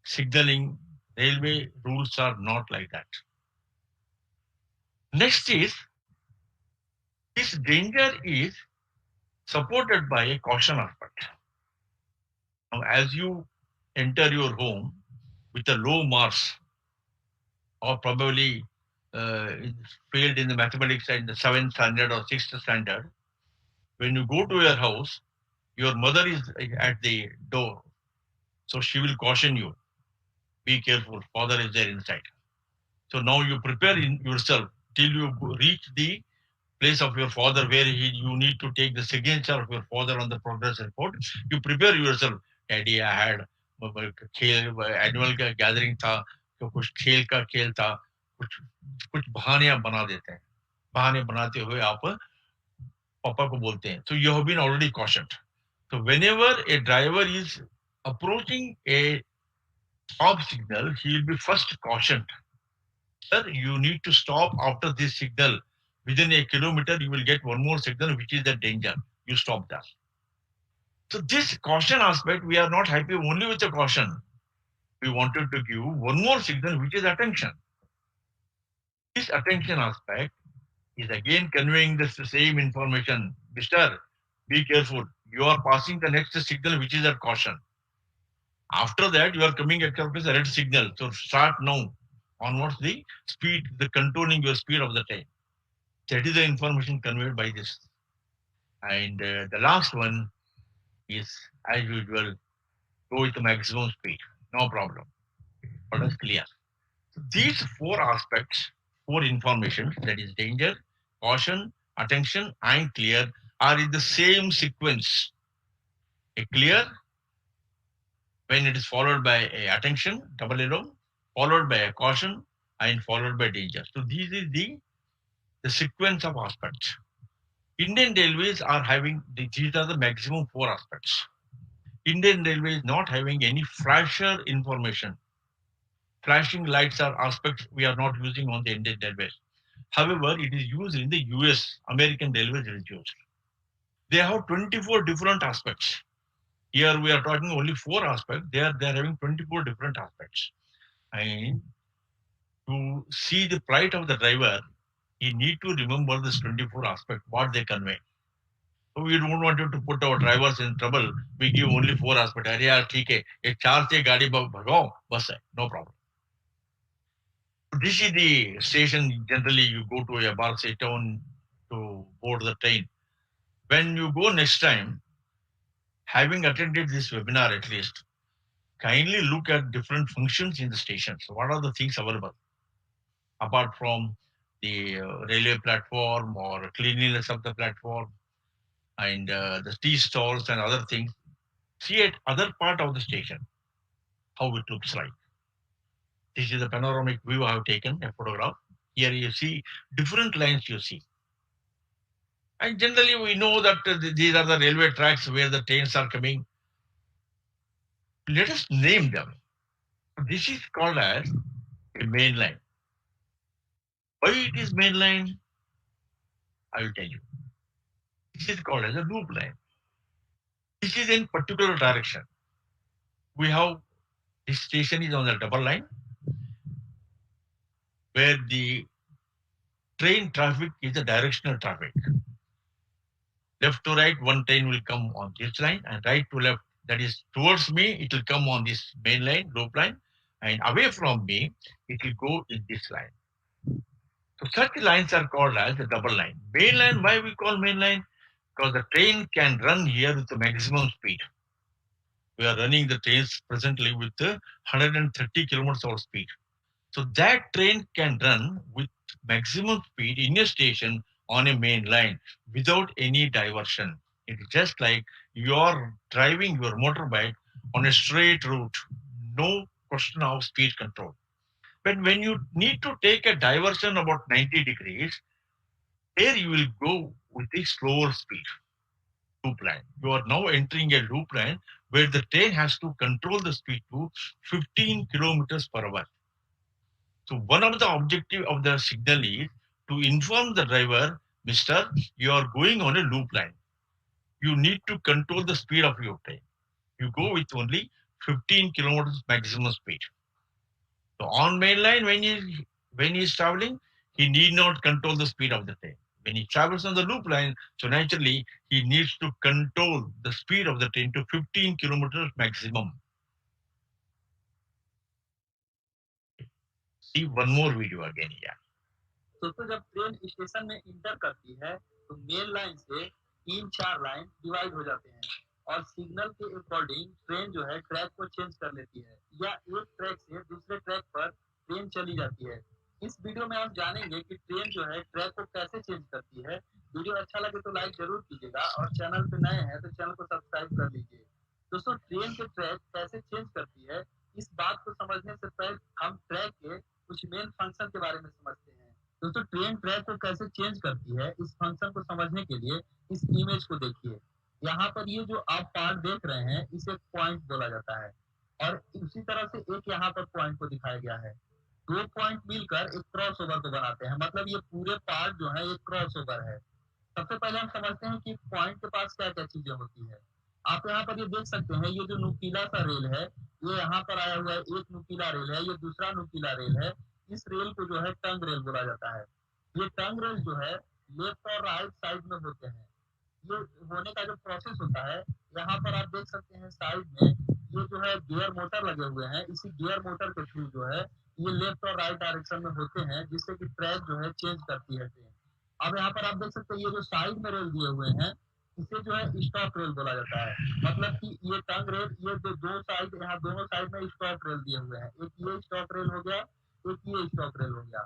Signaling, railway rules are not like that. Next is, this danger is supported by a caution aspect. Now, as you enter your home with a low marks or probably failed in the mathematics in the 7th standard or 6th standard, when you go to your house, your mother is at the door. So she will caution you. Be careful, father is there inside. So now you prepare yourself till you reach the place of your father where you need to take the signature of your father on the progress report. You prepare yourself. Daddy, I had annual gathering था, तो कुछ खेल का खेल था, कुछ बहाने बना देते हैं. बहाने बनाते हुए आप पापा को बोलते हैं. So you have been already cautioned. So whenever a driver is approaching a stop signal, he will be first cautioned. Sir, you need to stop after this signal. Within a kilometer, you will get one more signal, which is the danger. You stop there. So this caution aspect, we are not happy only with the caution. We wanted to give one more signal, which is attention. This attention aspect is again conveying the same information. Mister, be careful. You are passing the next signal, which is a caution. After that, you are coming at a red signal. So start now. Onwards the speed, the controlling your speed of the train. That is the information conveyed by this. And the last one is, as usual, go with the maximum speed. No problem. What is clear? So these four aspects, four information, that is danger, caution, attention, and clear, are in the same sequence. A clear, when it is followed by a attention, double arrow, followed by a caution, and followed by danger. So these is the sequence of aspects. Indian Railways are having, these are the maximum four aspects. Indian Railways not having any flasher information. Flashing lights are aspects we are not using on the Indian Railways. However, it is used in the US, American Railways it is used. They have 24 different aspects. Here we are talking only four aspects. They are having 24 different aspects. And to see the plight of the driver, he need to remember this 24 aspect, what they convey. So we don't want to put our drivers in trouble. We give only four aspects. अरे यार ठीक है, एक चार से गाड़ी भगाओ, बस है, no problem. This is the station. Generally, you go to a Barsi town to board the train. When you go next time, having attended this webinar at least, kindly look at different functions in the station. So what are the things available? Apart from the railway platform or cleanliness of the platform and the tea stalls and other things, see at other part of the station, how it looks like. This is a panoramic view I have taken, a photograph. Here you see different lines you see. And generally we know that these are the railway tracks where the trains are coming. Let us name them. This is called as a main line. Why it is main line? I will tell you. This is called as a loop line. This is in particular direction. We have, this station is on the double line where the train traffic is a directional traffic. Left to right, one train will come on this line, and right to left, that is towards me, it will come on this main line, loop line, and away from me, it will go in this line. So such lines are called as the double line. Main line, why we call main line? Because the train can run here with the maximum speed. We are running the trains presently with 130 kilometers of speed. So that train can run with maximum speed in a station on a main line without any diversion. It is just like you are driving your motorbike on a straight route, no question of speed control. But when you need to take a diversion about 90 degrees, there you will go with a slower speed. Loop line. You are now entering a loop line where the train has to control the speed to 15 kilometers per hour. So one of the objective of the signal is to inform the driver, Mister, you are going on a loop line. You need to control the speed of your train. You go with only 15 kilometers maximum speed. So on main line, when he is traveling, he need not control the speed of the train. When he travels on the loop line, so naturally he needs to control the speed of the train to 15 kilometers maximum. See one more video again here. दोस्तों जब train station में inter करती है तो main line से 3-4 line divide हो जाते हैं और सिग्नल के अकॉर्डिंग ट्रेन जो है ट्रैक को चेंज कर लेती है या एक ट्रैक से दूसरे ट्रैक पर ट्रेन चली जाती है। इस वीडियो में हम जानेंगे कि ट्रेन जो है ट्रैक को कैसे चेंज करती है। वीडियो अच्छा लगे तो लाइक जरूर कीजिएगा और चैनल पे नए हैं तो चैनल को सब्सक्राइब कर लीजिए। दोस्तों ट्रेन के ट्रैक कैसे चेंज करती है, इस बात को समझने से पहले हम ट्रैक के कुछ मेन फंक्शन के बारे में समझते हैं। दोस्तों ट्रेन ट्रैक को कैसे चेंज करती है, इस फंक्शन को समझने के लिए इस इमेज को देखिए। यहाँ पर ये जो आप पार्ट देख रहे हैं इसे पॉइंट बोला जाता है, और उसी तरह से एक यहाँ पर पॉइंट को दिखाया गया है। 2 पॉइंट मिलकर एक क्रॉस ओवर को बनाते हैं, मतलब ये पूरे पार्ट जो है एक क्रॉस ओवर है। सबसे पहले हम समझते हैं कि पॉइंट के पास क्या क्या चीजें होती है। आप यहाँ पर ये देख सकते हैं, ये जो नुकीला सा रेल है ये यहाँ पर आया हुआ है, एक नुकीला रेल है, ये दूसरा नुकीला रेल है। इस रेल को जो है टंग रेल बोला जाता है। ये टंग रेल जो है लेफ्ट और राइट साइड में होते हैं। ये होने का जो प्रोसेस होता है, यहाँ पर आप देख सकते हैं साइड में ये जो है गियर मोटर लगे हुए हैं। इसी गियर मोटर के थ्रू जो है ये लेफ्ट और राइट डायरेक्शन में होते हैं, जिससे कि ट्रैक जो है चेंज करती है ट्रेन। अब यहाँ पर आप देख सकते हैं ये जो साइड में रेल दिए हुए हैं इसे जो है स्टॉप रेल बोला जाता है। मतलब कि ये टंग रेल, ये जो दो साइड, यहाँ दोनों साइड में स्टॉप रेल दिए हुए हैं, एक ये स्टॉप रेल हो गया, एक ये स्टॉप रेल हो गया।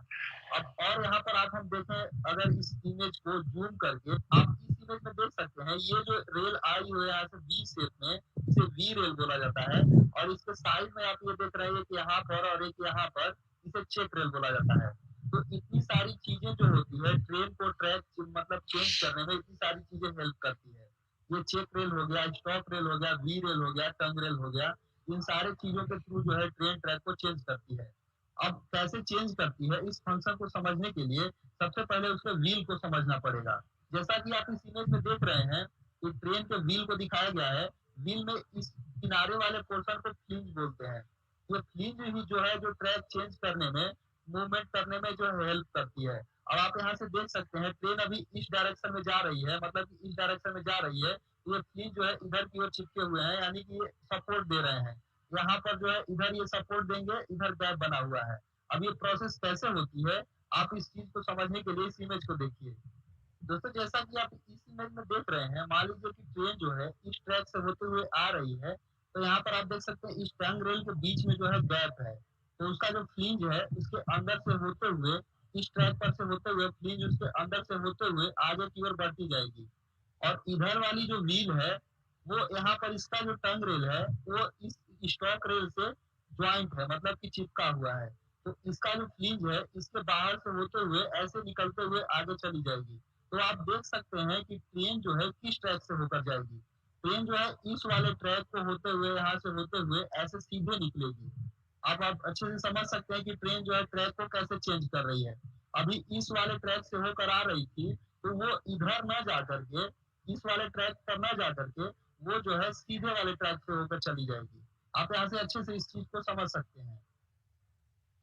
अब और यहाँ पर आप हम देखें, अगर इस इमेज को जूम करके आप इस इमेज में देख सकते हैं, ये जो रेल आई हुई है यहाँ से वी शेप में, इसे वी रेल बोला जाता है। और इसके साइड में आप ये देख रहे हैं कि यहाँ पर और एक यहाँ पर, इसे चेक रेल बोला जाता है। तो इतनी सारी चीजें जो होती है ट्रेन को ट्रैक मतलब चेंज करने में, इतनी सारी चीजें हेल्प करती है। ये चेक रेल हो गया, स्टॉप रेल हो गया, वी रेल हो गया, टंग रेल हो गया, इन सारे चीजों के थ्रू जो है ट्रेन ट्रैक को चेंज करती है। अब कैसे चेंज करती है, इस फंक्शन को समझने के लिए सबसे पहले उसके व्हील को समझना पड़ेगा। जैसा कि आप इस इमेज में देख रहे हैं कि ट्रेन के व्हील को दिखाया गया है। व्हील में इस किनारे वाले पोर्शन को फ्लिंज बोलते हैं। ये फ्लिंज ही जो है जो ट्रैक चेंज करने में, मूवमेंट करने में जो है हेल्प करती है। अब आप यहाँ से देख सकते हैं ट्रेन अभी इस डायरेक्शन में जा रही है, मतलब कि इस डायरेक्शन में जा रही है, ये फ्लिंज जो है इधर की ओर चिपके हुए हैं, यानी कि ये सपोर्ट दे रहे हैं। यहाँ पर जो है इधर ये सपोर्ट देंगे, इधर गैप बना हुआ है। अब ये प्रोसेस कैसे होती है, आप इस चीज को समझने के लिए इस इमेज को देखिए। दोस्तों जैसा कि आप इस इमेज में देख रहे हैं, मान लीजिए कि ट्रेन जो है इस ट्रैक से होते हुए आ रही है, तो यहाँ पर आप देख सकते हैं इस टंग रेल के बीच में जो है गैप है, तो उसका जो फ्लिंज है उसके अंदर से होते हुए, इस ट्रैक पर से होते हुए फ्लिंज उसके अंदर से होते हुए आगे की ओर बढ़ती जाएगी। और इधर वाली जो व्हील है वो यहाँ पर इसका जो टंग रेल है वो इस स्टॉक रेल से ज्वाइंट है, मतलब कि चिपका हुआ है। तो इसका जो फ्लिंज है इसके बाहर से होते हुए ऐसे निकलते हुए आगे चली जाएगी। तो आप देख सकते हैं कि ट्रेन जो है किस ट्रैक से होकर जाएगी। ट्रेन जो है इस वाले ट्रैक को होते हुए, यहाँ से होते हुए ऐसे सीधे निकलेगी। अब आप अच्छे से समझ सकते हैं कि ट्रेन जो है ट्रैक को कैसे चेंज कर रही है। अभी इस वाले ट्रैक से होकर आ रही थी, तो वो इधर न जा करके, इस वाले ट्रैक पर न जा करके वो जो है सीधे वाले ट्रैक से होकर चली जाएगी। आप यहाँ से अच्छे से इस चीज को समझ सकते हैं।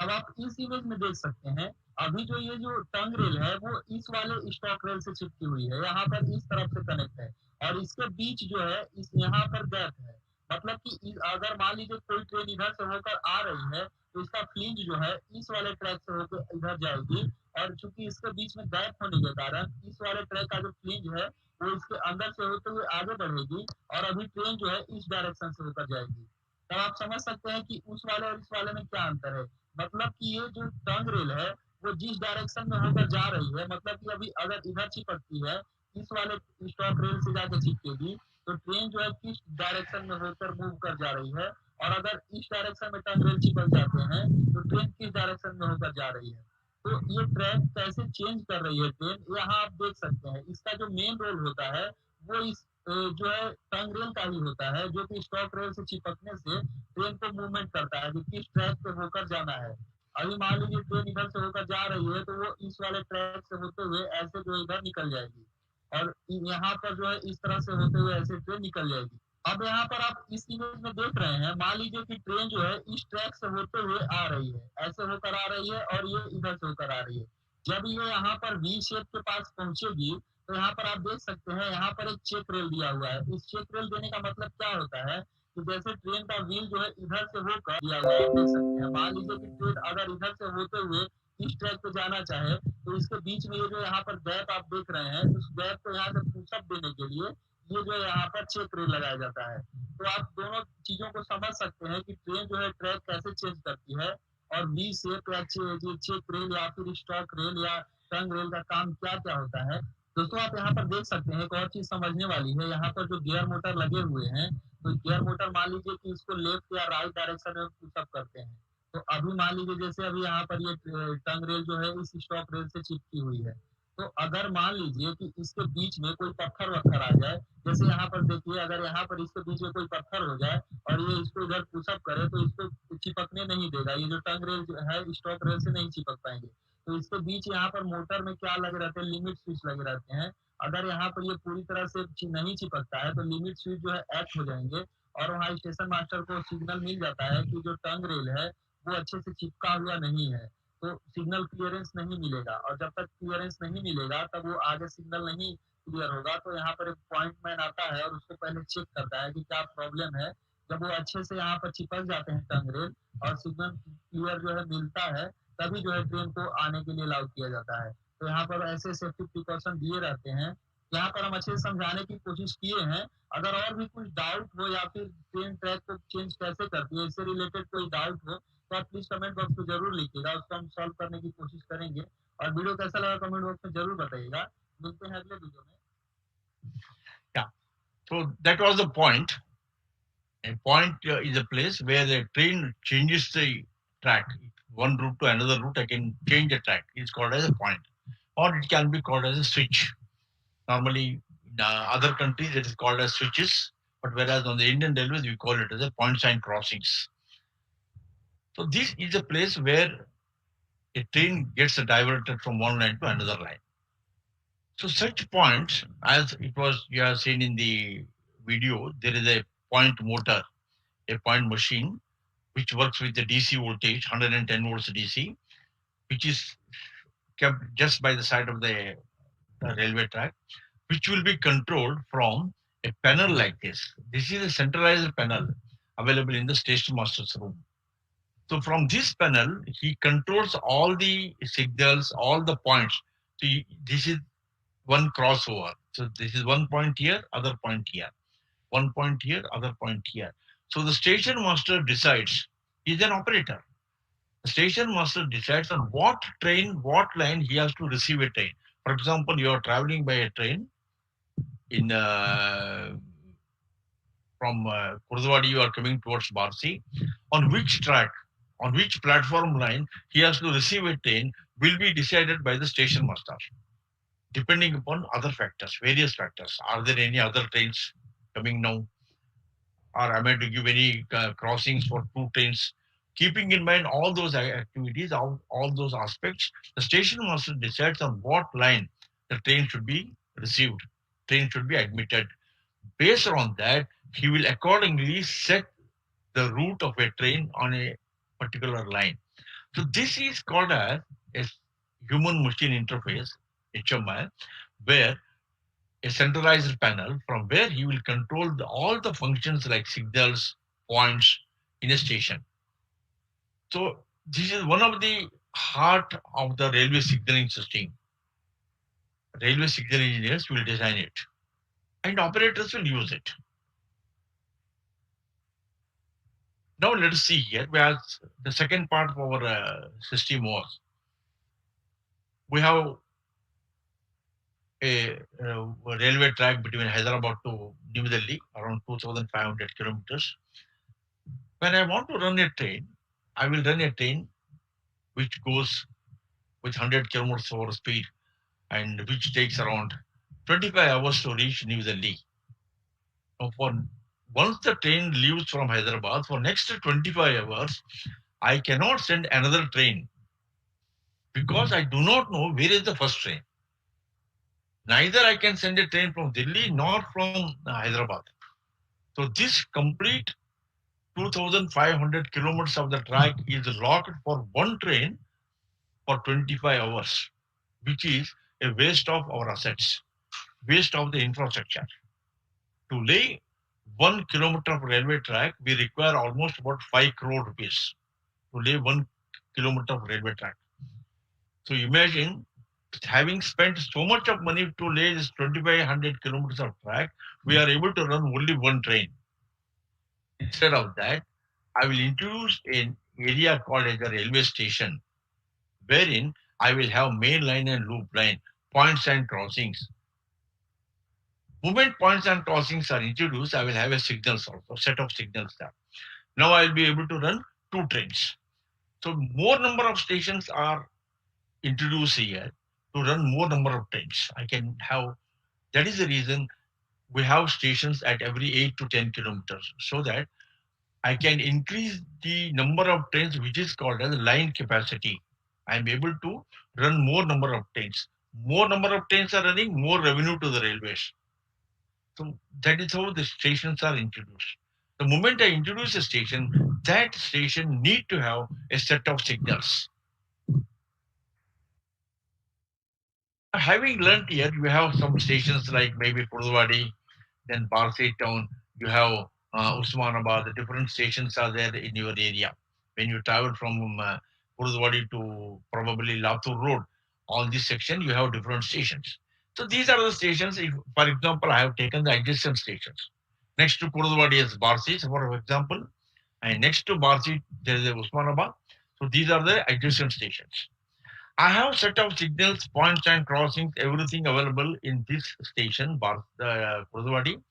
अब आप इस इमेज में देख सकते हैं, अभी जो ये जो टंग रेल है वो इस वाले स्टॉक रेल से चिपकी हुई है, यहाँ पर इस तरफ से कनेक्ट है, और इसके बीच जो है इस यहाँ पर गैप है। मतलब कि अगर मान लीजिए कोई ट्रेन इधर से होकर आ रही है, तो इसका फ्लिंज जो है इस वाले ट्रैक से होकर इधर जाएगी, और चूंकि इसके बीच में गैप होने के कारण इस वाले ट्रैक का जो फ्लिंज है वो इसके अंदर से होते हुए आगे बढ़ेगी, और अभी ट्रेन जो है इस डायरेक्शन से होकर जाएगी। तब आप समझ सकते हैं कि उस वाले और इस वाले में क्या अंतर है। मतलब कि ये जो टंग रेल है वो जिस डायरेक्शन में होकर जा रही है, मतलब कि अभी अगर इधर चिपकती है, इस वाले स्टॉप रेल से जाकर चिपकेगी, तो ट्रेन जो है किस डायरेक्शन में होकर मूव कर जा रही है। और अगर इस डायरेक्शन में टंग रेल चिपक जाते हैं तो ट्रेन किस डायरेक्शन में होकर जा रही है। तो ये ट्रैक कैसे चेंज कर रही है ट्रेन, यहाँ आप देख सकते हैं। इसका जो मेन रोल होता है वो इस जो है टंग रेल का ही होता है, जो कि स्टॉप रेल से चिपकने से ट्रेन को मूवमेंट करता है कि किस ट्रैक पे होकर जाना है। अभी मान लीजिए ट्रेन इधर से होकर जा रही है, तो वो इस वाले ट्रैक से होते हुए ऐसे जो इधर निकल जाएगी, और यहाँ पर जो है इस तरह से होते हुए ऐसे ट्रेन निकल जाएगी। अब यहाँ पर आप इस इमेज में देख रहे हैं, मान लीजिए कि ट्रेन जो है इस ट्रैक से होते हुए आ रही है, ऐसे होकर आ रही है, और ये इधर से होकर आ रही है। जब ये यहाँ पर वी शेप के पास पहुंचेगी, तो यहाँ पर आप देख सकते हैं यहाँ पर एक चेक रेल दिया हुआ है। इस चेक रेल देने का मतलब क्या होता है कि जैसे ट्रेन का व्हील जो है इधर से होकर दिया हुआ है, आप देख सकते हैं। मान लीजिए कि ट्रेन अगर इधर से होते हुए इस ट्रैक पे जाना चाहे, तो इसके बीच में ये जो यहाँ पर गैप आप देख रहे हैं, उस गैप को यहाँ से पुशअप देने के लिए ये जो यहाँ पर चेक रेल लगाया जाता है। तो आप दोनों चीजों को समझ सकते हैं कि ट्रेन जो है ट्रैक कैसे चेंज करती है, और वी शेप या चेक रेल या फिर स्टॉक रेल या टंग रेल का काम क्या क्या होता है। दोस्तों आप यहाँ पर देख सकते हैं, एक और चीज समझने वाली है, यहाँ पर जो गियर मोटर लगे हुए हैं, तो गियर मोटर मान लीजिए कि इसको लेफ्ट या राइट डायरेक्शन में पुशअप करते हैं। तो अभी मान लीजिए जैसे अभी यहाँ पर ये टंग रेल जो है इस स्टॉप रेल से चिपकी हुई है, तो अगर मान लीजिए कि इसके बीच में कोई पत्थर वत्थर आ जाए, जैसे यहाँ पर देखिए, अगर यहाँ पर इसके बीच में कोई पत्थर हो जाए और ये इसको इधर पुशअप करे तो इसको चिपकने नहीं देगा। ये जो टंग रेल जो है स्टॉक रेल से नहीं चिपक पाएंगे। तो इसके बीच यहाँ पर मोटर में क्या लगे रहते हैं, लिमिट स्विच लगे रहते हैं। अगर यहाँ पर ये पूरी तरह से नहीं चिपकता है तो लिमिट स्विच जो है एक्ट हो जाएंगे और वहाँ स्टेशन मास्टर को सिग्नल मिल जाता है कि जो टंग रेल है वो अच्छे से चिपका हुआ नहीं है, तो सिग्नल क्लियरेंस नहीं मिलेगा। और जब तक क्लियरेंस नहीं मिलेगा तब वो आगे सिग्नल नहीं क्लियर होगा। तो यहाँ पर एक पॉइंट मैन आता है और उसको पहले चेक करता है कि क्या प्रॉब्लम है। जब वो अच्छे से यहाँ पर चिपक जाते हैं टंग रेल और सिग्नल क्लियर जो है मिलता है, तभी जो है ट्रेन को आने के लिए अलाउ किया जाता है। तो यहाँ पर ऐसे सेफ्टी प्रिकॉशन दिए रहते हैं। यहाँ पर हम अच्छे से समझाने की कोशिश किए हैं। अगर और भी कुछ डाउट हो या फिर ट्रेन ट्रैक को चेंज कैसे करती है, इससे रिलेटेड कोई डाउट हो तो आप प्लीज कमेंट बॉक्स में जरूर लिखिएगा, उसको हम सॉल्व करने की कोशिश करेंगे। और वीडियो कैसा लगा कमेंट बॉक्स में जरूर बताइएगा। मिलते हैं अगले वीडियो में। So that was the point. A point is a place where the train changes the track. One route to another route, I can change the track. It's called as a point. Or it can be called as a switch. Normally, in other countries, it is called as switches. But whereas on the Indian Railways, we call it as a point sign crossings. So this is a place where a train gets diverted from one line to another line. So such points, as it was you have seen in the video, there is a point motor, a point machine, which works with the DC voltage, 110 volts DC, which is kept just by the side of the railway track, which will be controlled from a panel like this. This is a centralized panel available in the station master's room. So from this panel, he controls all the signals, all the points. So this is one crossover. So this is one point here, other point here. One point here, other point here. So the station master decides, he's an operator. The station master decides on what train, what line he has to receive a train. For example, you are traveling by a train in from Kurdwadi, you are coming towards Barsi. On which track, on which platform line he has to receive a train will be decided by the station master, depending upon other factors, various factors. Are there any other trains coming now? Or am I to give any crossings for two trains? Keeping in mind all those activities, all those aspects, the station master decides on what line the train should be received, train should be admitted. Based on that, he will accordingly set the route of a train on a particular line. So this is called as a human-machine interface, HMI, where a centralized panel from where he will control all the functions like signals, points in a station. So this is one of the heart of the railway signaling system. Railway signal engineers will design it and operators will use it. Now let us see here, where the second part of our system was. We have a railway track between Hyderabad to New Delhi, around 2,500 kilometers. When I want to run a train, I will run a train which goes with 100 kilometers over speed and which takes around 25 hours to reach New Delhi. Now, once the train leaves from Hyderabad, for next 25 hours, I cannot send another train because I do not know where is the first train. Neither I can send a train from Delhi nor from Hyderabad. So this complete 2,500 kilometers of the track is locked for one train for 25 hours, which is a waste of our assets, waste of the infrastructure. To lay 1 kilometer of railway track, we require almost about 5 crore rupees to lay 1 kilometer of railway track. So imagine having spent so much of money to lay this 2,500 kilometers of track, we are able to run only one train. Instead of that, I will introduce an area called as a railway station, wherein I will have main line and loop line, points and crossings. Moment points and crossings are introduced, I will have a signals also, set of signals there. Now I will be able to run two trains. So more number of stations are introduced here, to run more number of trains. I can have, that is the reason we have stations at every 8 to 10 kilometers, so that I can increase the number of trains, which is called as line capacity. I am able to run more number of trains. More number of trains are running, more revenue to the railways. So that is how the stations are introduced. The moment I introduce a station, that station need to have a set of signals. Having learned here, you have some stations like maybe Purduvadi, then Barsi town, you have Usmanabad, the different stations are there in your area. When you travel from Purduvadi to probably Latur Road, on this section, you have different stations. So these are the stations. If, for example, I have taken the adjacent stations. Next to Purduvadi is Barsi, for example, and next to Barsi, there is a Usmanabad. So these are the adjacent stations. I have set of signals, points and crossings, everything available in this station, Purduvadi,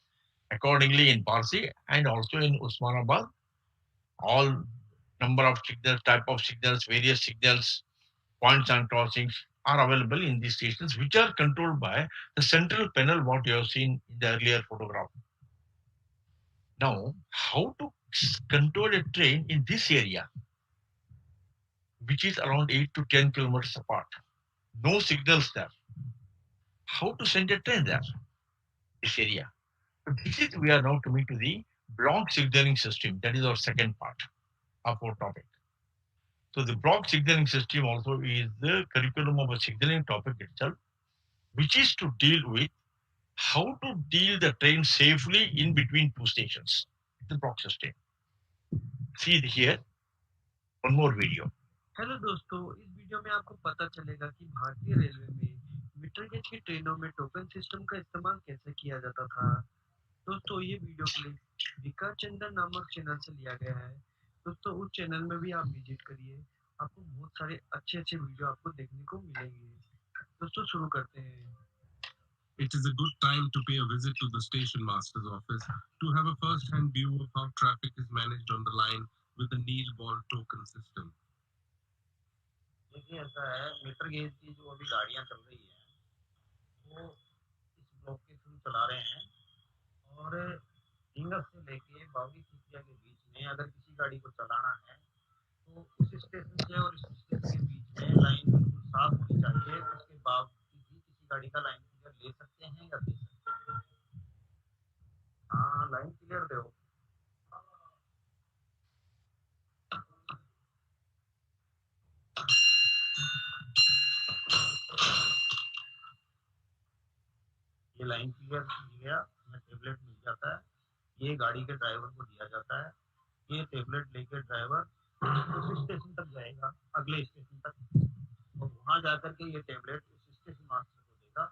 accordingly in Parsi and also in Usmanabad. All number of signals, type of signals, various signals, points and crossings are available in these stations, which are controlled by the central panel, what you have seen in the earlier photograph. Now, how to control a train in this area, which is around 8 to 10 kilometers apart? No signals there. How to send a train there? This area. So this is, we are now coming to the block signaling system. That is our second part of our topic. So the block signaling system also is the curriculum of a signaling topic itself, which is to deal with how to deal the train safely in between two stations. The block system. See here, one more video. Hello दोस्तों, इस video में आपको पता चलेगा कि भारतीय railway में metre gauge की ट्रेनों में टोकन सिस्टम का इस्तेमाल कैसे किया जाता था। दोस्तों, ये वीडियो क्लिप विकास चंदन नामक चैनल से लिया गया है। दोस्तों, उस चैनल में भी आप विजिट करिए, आपको बहुत सारे अच्छे अच्छे वीडियो आपको देखने को मिलेंगे। दोस्तों, शुरू करते हैं। It is a good time to pay a visit to the station master's office to have a first-hand view of how traffic is managed on the line with the Neil Ball token system. देखिए, ऐसा है, metre gauge की जो अभी गाड़ियां चल रही हैं वो इस ब्लॉक के थ्रू चला रहे हैं और ढींगस से लेके बावली खिचिया के बीच में अगर किसी गाड़ी को चलाना है तो उस स्टेशन से और इस स्टेशन के बीच में लाइन बिल्कुल साफ होनी चाहिए। उसके बावजूद भी किसी गाड़ी का लाइन क्लियर ले सकते हैं या दे सकते हैं। हाँ, लाइन क्लियर दो। ये लाइन क्लियर मिल गया, हमें टेबलेट मिल जाता है, ये गाड़ी के ड्राइवर को दिया जाता है। ये टेबलेट लेकर ड्राइवर उस स्टेशन तक जाएगा, अगले स्टेशन तक, और वहां जाकर के ये टेबलेट उस स्टेशन मास्टर को देगा।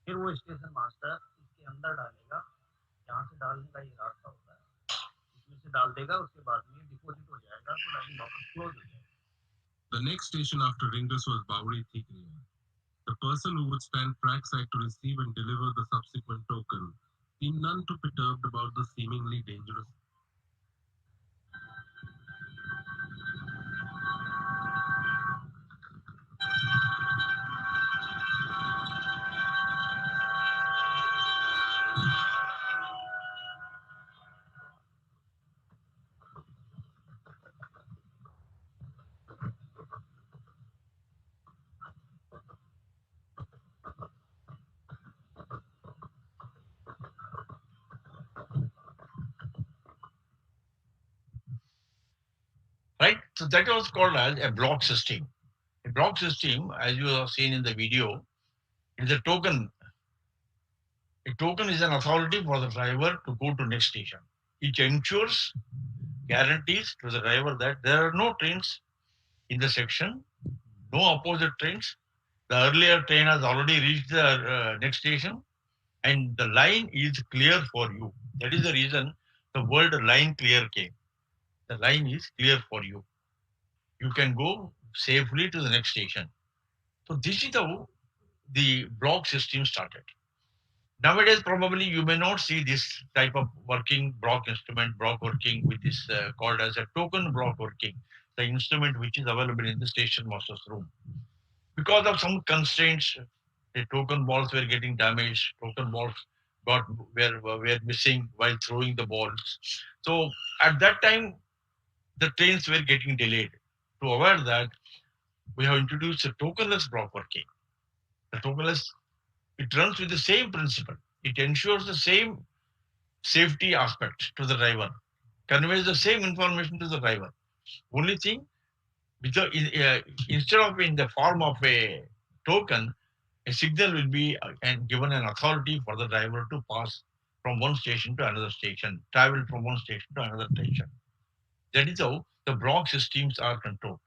फिर वो स्टेशन मास्टर इसके अंदर डालेगा, जहाँ से डालने का ये रास्ता होता है, इसमें से डाल देगा। उसके बाद में डिपोजिट हो जाएगा, तो लाइन वापस क्लोज हो जाएगा। The next station after Ringus was Bauri Thikriya. The person who would stand trackside to receive and deliver the subsequent token seemed none too perturbed about the seemingly dangerous. Right? So that was called as a block system. A block system, as you have seen in the video, is a token. A token is an authority for the driver to go to next station. It ensures, guarantees to the driver that there are no trains in the section, no opposite trains. The earlier train has already reached the next station, and the line is clear for you. That is the reason the word line clear came. The line is clear for you. You can go safely to the next station. So this is how the block system started. Nowadays, probably you may not see this type of working block instrument, block working with this called as a token block working, the instrument which is available in the station master's room. Because of some constraints, the token balls were getting damaged. Token balls were missing while throwing the balls. So at that time, the trains were getting delayed. To avoid that, we have introduced a tokenless block working. The tokenless, it runs with the same principle. It ensures the same safety aspect to the driver, conveys the same information to the driver. Only thing, instead of in the form of a token, a signal will be and given an authority for the driver to pass from one station to another station, travel from one station to another station. That is how the block systems are controlled.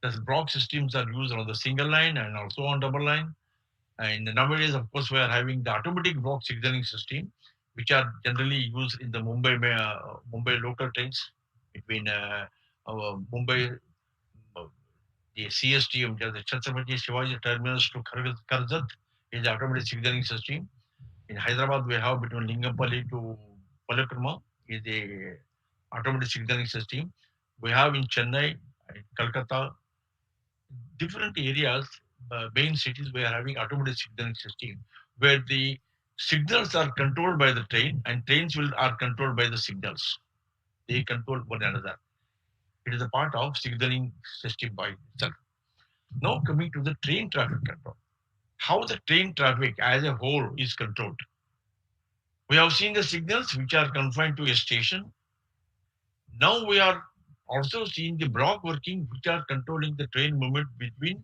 The block systems are used on the single line and also on double line. And nowadays, of course, we are having the automatic block signaling system, which are generally used in the Mumbai local trains between Mumbai, uh, the CST, the Chhatrapati Shivaji terminus to Karjat is the automatic signaling system. In Hyderabad, we have between Lingampalli to Palakrama is the automatic signaling system. We have in Chennai, Kolkata, different areas, main cities, we are having automated signaling system where the signals are controlled by the train and trains are controlled by the signals. They control one another. It is a part of signaling system by itself. Now coming to the train traffic control. How the train traffic as a whole is controlled. We have seen the signals which are confined to a station. Now we are also seeing the block working which are controlling the train movement between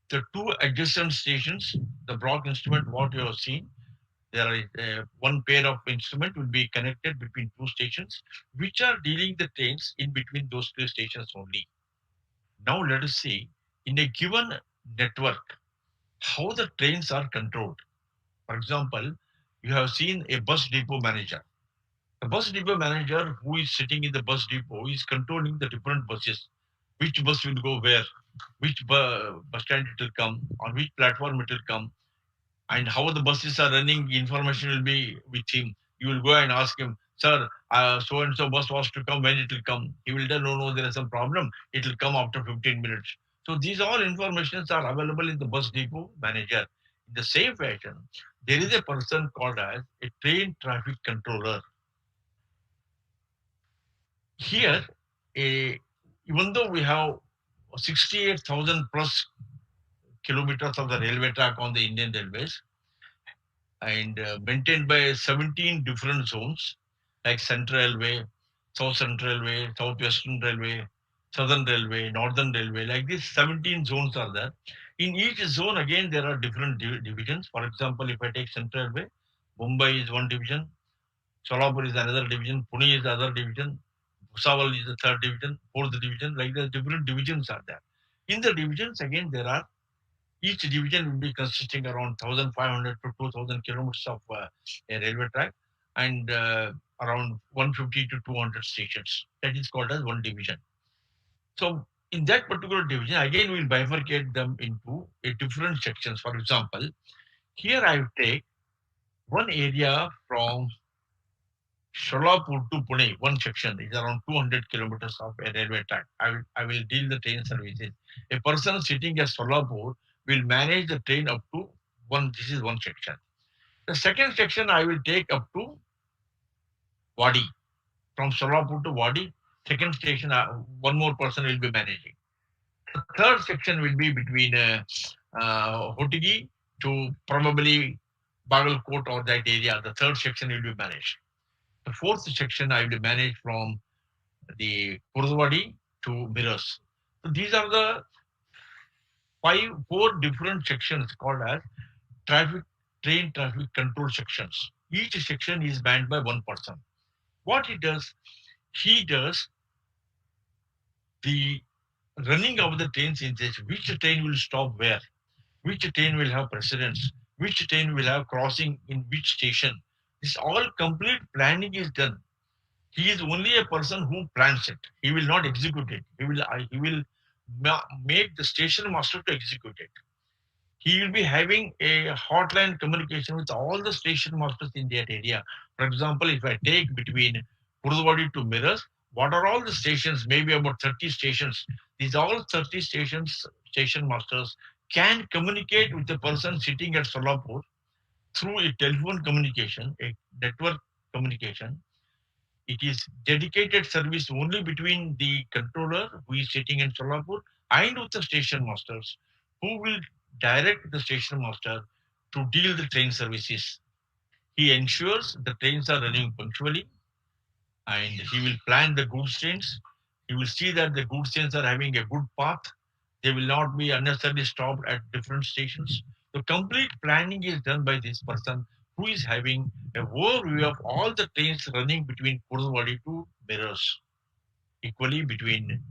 the two adjacent stations. The block instrument, what you have seen, there is one pair of instrument will be connected between two stations, which are dealing the trains in between those two stations only. Now let us see in a given network how the trains are controlled. For example, you have seen a bus depot manager. The bus depot manager who is sitting in the bus depot is controlling the different buses, which bus will go where, which bus stand it will come, on which platform it will come, and how the buses are running. Information will be with him. You will go and ask him, sir, so and so bus was to come, when it will come. He will tell, no, no, there is some problem. It will come after 15 minutes. So these all informations are available in the bus depot manager. In the same fashion, there is a person called as a train traffic controller. Here, even though we have 68,000 plus kilometers of the railway track on the Indian Railways and maintained by 17 different zones like Central Railway, South Central Railway, Southwestern Railway, Southern Railway, Northern Railway, like this 17 zones are there. In each zone, again, there are different divisions. For example, if I take Central Railway, Mumbai is one division, Solapur is another division, Pune is other division, Bhusawal is the third division, fourth division, like the different divisions are there. In the divisions, again, there are, each division will be consisting around 1,500 to 2,000 kilometers of a railway track and around 150 to 200 stations. That is called as one division. So in that particular division, again, we'll bifurcate them into a different sections. For example, here I take one area from Sholapur to Pune, one section is around 200 kilometers of a railway track. I will deal the train services. A person sitting at Solapur will manage the train up to one. This is one section. The second section I will take up to Wadi. From Solapur to Wadi, second station, one more person will be managing. The third section will be between Hotigi to probably Bagalkot or that area. The third section will be managed. The fourth section I will manage from the Kurdwadi to Miras. So these are the four different sections called as train traffic control sections. Each section is manned by one person. What he does the running of the trains in this, which train will stop where, which train will have precedence, which train will have crossing in which station. This all complete planning is done. He is only a person who plans it. He will not execute it. He will make the station master to execute it. He will be having a hotline communication with all the station masters in that area. For example, if I take between Kurdwadi to Miras, what are all the stations? Maybe about 30 stations. These all 30 stations, station masters can communicate with the person sitting at Solapur through a telephone communication, a network communication. It is dedicated service only between the controller who is sitting in Solapur and with the station masters, who will direct the station master to deal the train services. He ensures the trains are running punctually, and he will plan the goods trains. He will see that the goods trains are having a good path. They will not be unnecessarily stopped at different stations. The complete planning is done by this person who is having a overview of all the trains running between Kuruvadi to Mirrors, equally between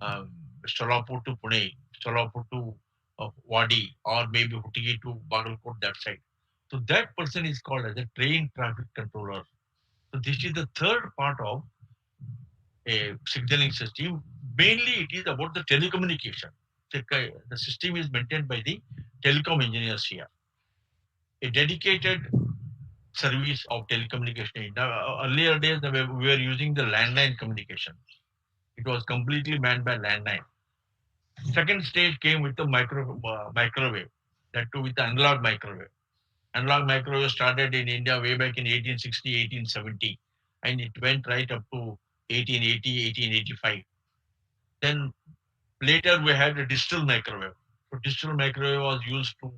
um, Solapur to Pune, Solapur to Wadi, or maybe Hutigi to Bagalkot, that side. So that person is called as a train traffic controller. So this is the third part of a signaling system. Mainly, it is about the telecommunication. The system is maintained by the telecom engineers here. A dedicated service of telecommunication. Now, earlier days, we were using the landline communication. It was completely manned by landline. Second stage came with the microwave, that too with the analog microwave. Analog microwave started in India way back in 1860, 1870, and it went right up to 1880, 1885. Then later we had a digital microwave. So digital microwave was used to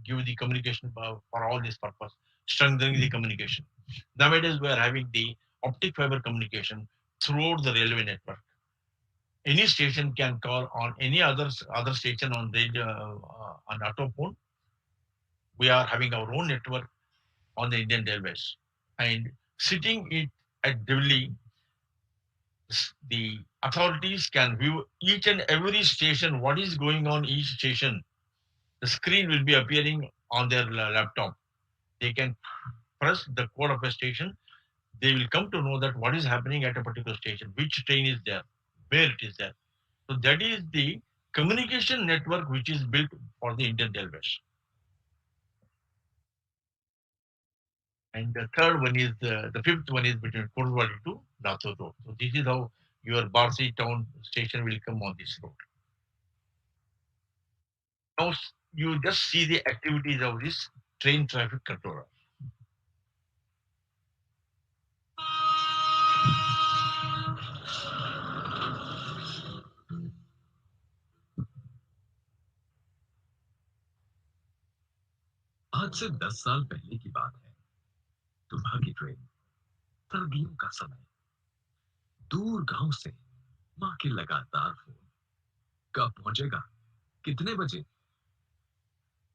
give the communication for all this purpose, strengthening the communication. Nowadays we are having the optic fiber communication throughout the railway network. Any station can call on any other station on radio on autophone. We are having our own network on the Indian Railways, and sitting it at Delhi, the authorities can view each and every station, what is going on each station. The screen will be appearing on their laptop. They can press the code of a station. They will come to know that what is happening at a particular station, which train is there, where it is there. So that is the communication network which is built for the Indian Railways. And the third one is the fifth one is between Kurwadi to Rathod Road. So this is how your Barsi town station will come on this road. Now you just see the activities of this train traffic controller. आज से 10 साल पहले की बात है। सुबह की train, सर्दियों का समय, दूर गांव से माँ के लगातार फोन। कब पहुंचेगा? कितने बजे?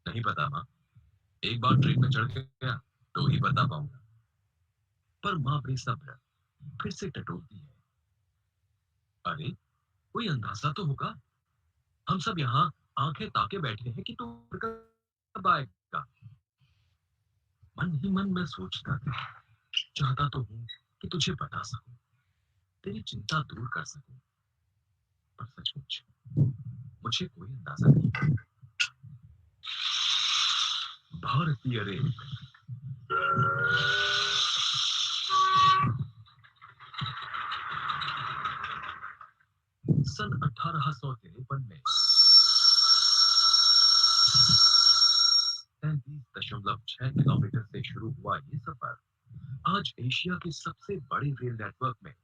नहीं पता माँ। एक बार ट्रेन में चढ़ गया तो ही बता पाऊंगा। पर माँ बेसब्र फिर से टटोलती है। अरे, कोई अंदाजा तो होगा। हम सब यहाँ आंखें ताके बैठे हैं कि तू कब आएगा। मन ही मन में सोचता था, चाहता तो हूँ कि तुझे बता सकूं, तेरी चिंता दूर कर सकूं, पर सचमुच मुझे कोई अंदाजा नहीं। भारतीय रेल सन 1853 में 33.6 किलोमीटर से शुरू हुआ ये सफर आज एशिया के सबसे बड़े रेल नेटवर्क में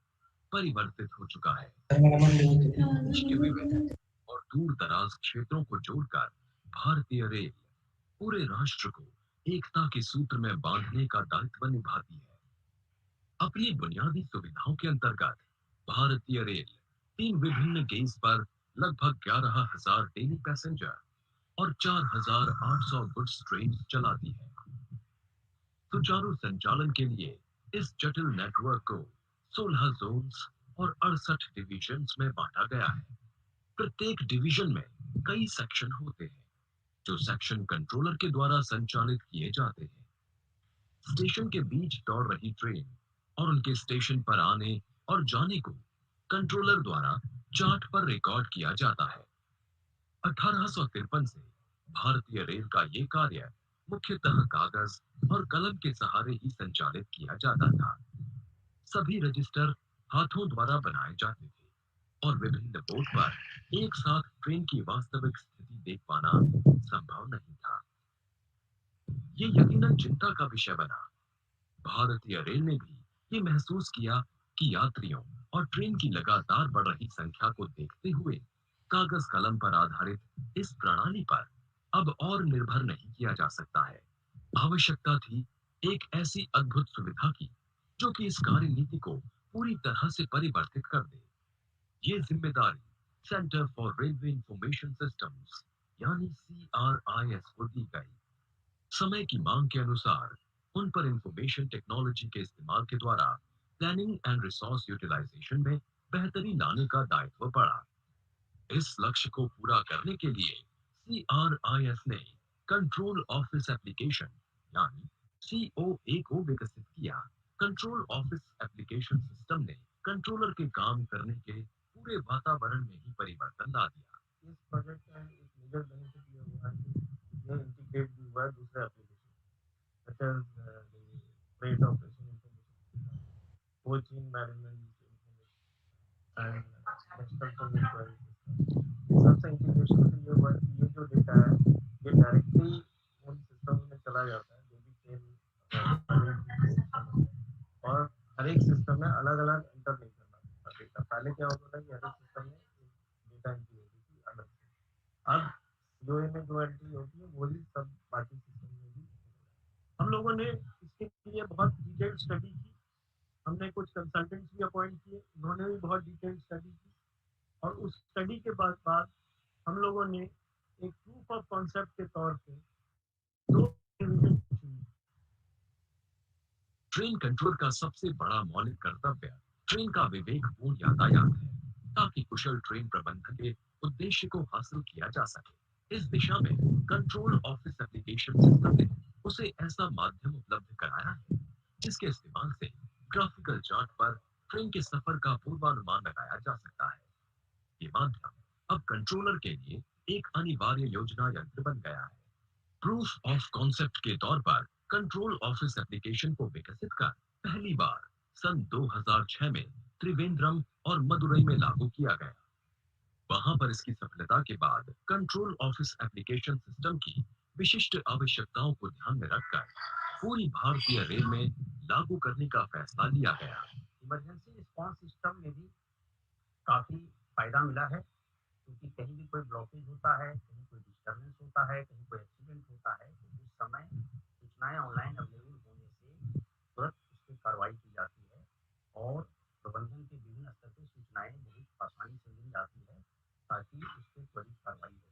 परिवर्तित हो चुका है। इसके विविध और दूर दराज क्षेत्रों को जोड़कर भारतीय रेल पूरे राष्ट्र को एकता के सूत्र में बांधने का दायित्व निभाती है। अपनी बुनियादी सुविधाओं के अंतर्गत भारतीय रेल 3 विभिन्न गेज पर लगभग 11,000 डेली पैसेंजर और 4,800 गुड्स ट्रेन चलाती है। सुचारू संचालन के लिए इस जटिल नेटवर्क को 16 जोन्स और 68 डिविजन्स में बांटा गया है। प्रत्येक डिवीजन में कई सेक्शन होते हैं, जो सेक्शन कंट्रोलर के द्वारा संचालित किए जाते हैं। स्टेशन के बीच दौड़ रही ट्रेन और उनके स्टेशन पर आने और जाने को कंट्रोलर द्वारा चार्ट पर रिकॉर्ड किया जाता है। 1853 से भारतीय रेल का ये कार्य मुख्यतः कागज और कलम के सहारे ही संचालित किया जाता था। सभी रजिस्टर हाथों द्वारा बनाए जाते थे। और विभिन्न बोर्ड पर एक साथ ट्रेन की वास्तविक स्थिति देख पाना संभव नहीं था। ये यकीनन चिंता का विषय बना। भारतीय रेल ने भी ये महसूस किया कि यात्रियों और ट्रेन की लगातार बढ़ रही संख्या को देखते हुए कागज कलम पर आधारित इस प्रणाली पर अब और निर्भर नहीं किया जा सकता है। आवश्यकता थी एक ऐसी अद्भुत सुविधा की जो कि इस कार्य नीति को पूरी तरह से परिवर्तित कर दे। ये जिम्मेदारी centre for railway information systems यानी CRIS को दी गई। समय की मांग के अनुसार उन पर इंफॉर्मेशन टेक्नोलॉजी के इस्तेमाल के द्वारा प्लानिंग एंड रिसोर्स यूटिलाइजेशन में बेहतरी लाने का दायित्व पड़ा। इस लक्ष्य को पूरा करने के लिए CRIS ने कंट्रोल ऑफिस एप्लीकेशन यानी COA को विकसित किया। कंट्रोल ऑफिस एप्लीकेशन सिस्टम ने कंट्रोलर के काम करने के पूरे वातावरण में ही परिवर्तन ला दिया। इस प्रोजेक्ट का एक मेजर बेनिफिट ये हुआ कि ये इंटीग्रेट भी हुआ है दूसरे application such as the freight operation information, coaching management information and national service inquiry system. इन सबसे इंटीग्रेशन से ये हुआ कि ये जो डेटा है ये डायरेक्टली उन सिस्टम में चला जाता है जो भी ट्रेन सिस्टम है और हर एक सिस्टम में अलग अलग एंटर नहीं करना पड़ता डेटा। पहले क्या होता था कि हर एक सिस्टम में डेटा एंट्री होती थी अलग से। अब COA में जो एंट्री होती है वही सब बाकी सिस्टम में भी। हम लोगों ने इसके लिए बहुत डिटेल्ड स्टडी की। हमने कुछ कंसल्टेंट्स भी अपॉइंट किए, उन्होंने भी बहुत डिटेल्ड स्टडी की और उस स्टडी के बाद हम लोगों ने एक प्रूफ ऑफ कॉन्सेप्ट के तौर पे दो डिवीजन चुनी। ट्रेन कंट्रोल का सबसे बड़ा मौलिक कर्तव्य ट्रेन का विवेकपूर्ण यातायात है ताकि कुशल ट्रेन प्रबंधन के उद्देश्य को हासिल किया जा सके। इस दिशा में कंट्रोल ऑफिस एप्लीकेशन सिस्टम ने उसे ऐसा माध्यम उपलब्ध कराया है जिसके इस्तेमाल से ग्राफिकल चार्ट पर ट्रेन के सफर का पूर्वानुमान लगाया जा सकता है। ये माध्यम अब कंट्रोलर के लिए एक अनिवार्य योजना यंत्र बन गया है। प्रूफ ऑफ कॉन्सेप्ट के तौर पर कंट्रोल ऑफिस एप्लीकेशन को विकसित कर पहली बार सन 2006 में त्रिवेंद्रम और मदुरई में लागू किया गया। वहां पर इसकी सफलता के बाद कंट्रोल ऑफिस एप्लीकेशन सिस्टम की विशिष्ट आवश्यकताओं को ध्यान में रखकर पूरी भारतीय रेल में लागू करने का फैसला लिया गया। इमरजेंसी रिस्पांस सिस्टम में भी काफी फायदा मिला है क्योंकि कहीं भी कोई ब्लॉकेज होता है, कहीं कोई डिस्टर्बेंस होता है, कहीं कोई एक्सीडेंट होता है तो उस समय सूचनाएं ऑनलाइन अवेलेबल होने से तुरंत उस पर कार्रवाई की जाती है और प्रबंधन के विभिन्न स्तर पर सूचनाएं बहुत आसानी से मिल जाती है ताकि उस पर त्वरित कार्रवाई हो सके।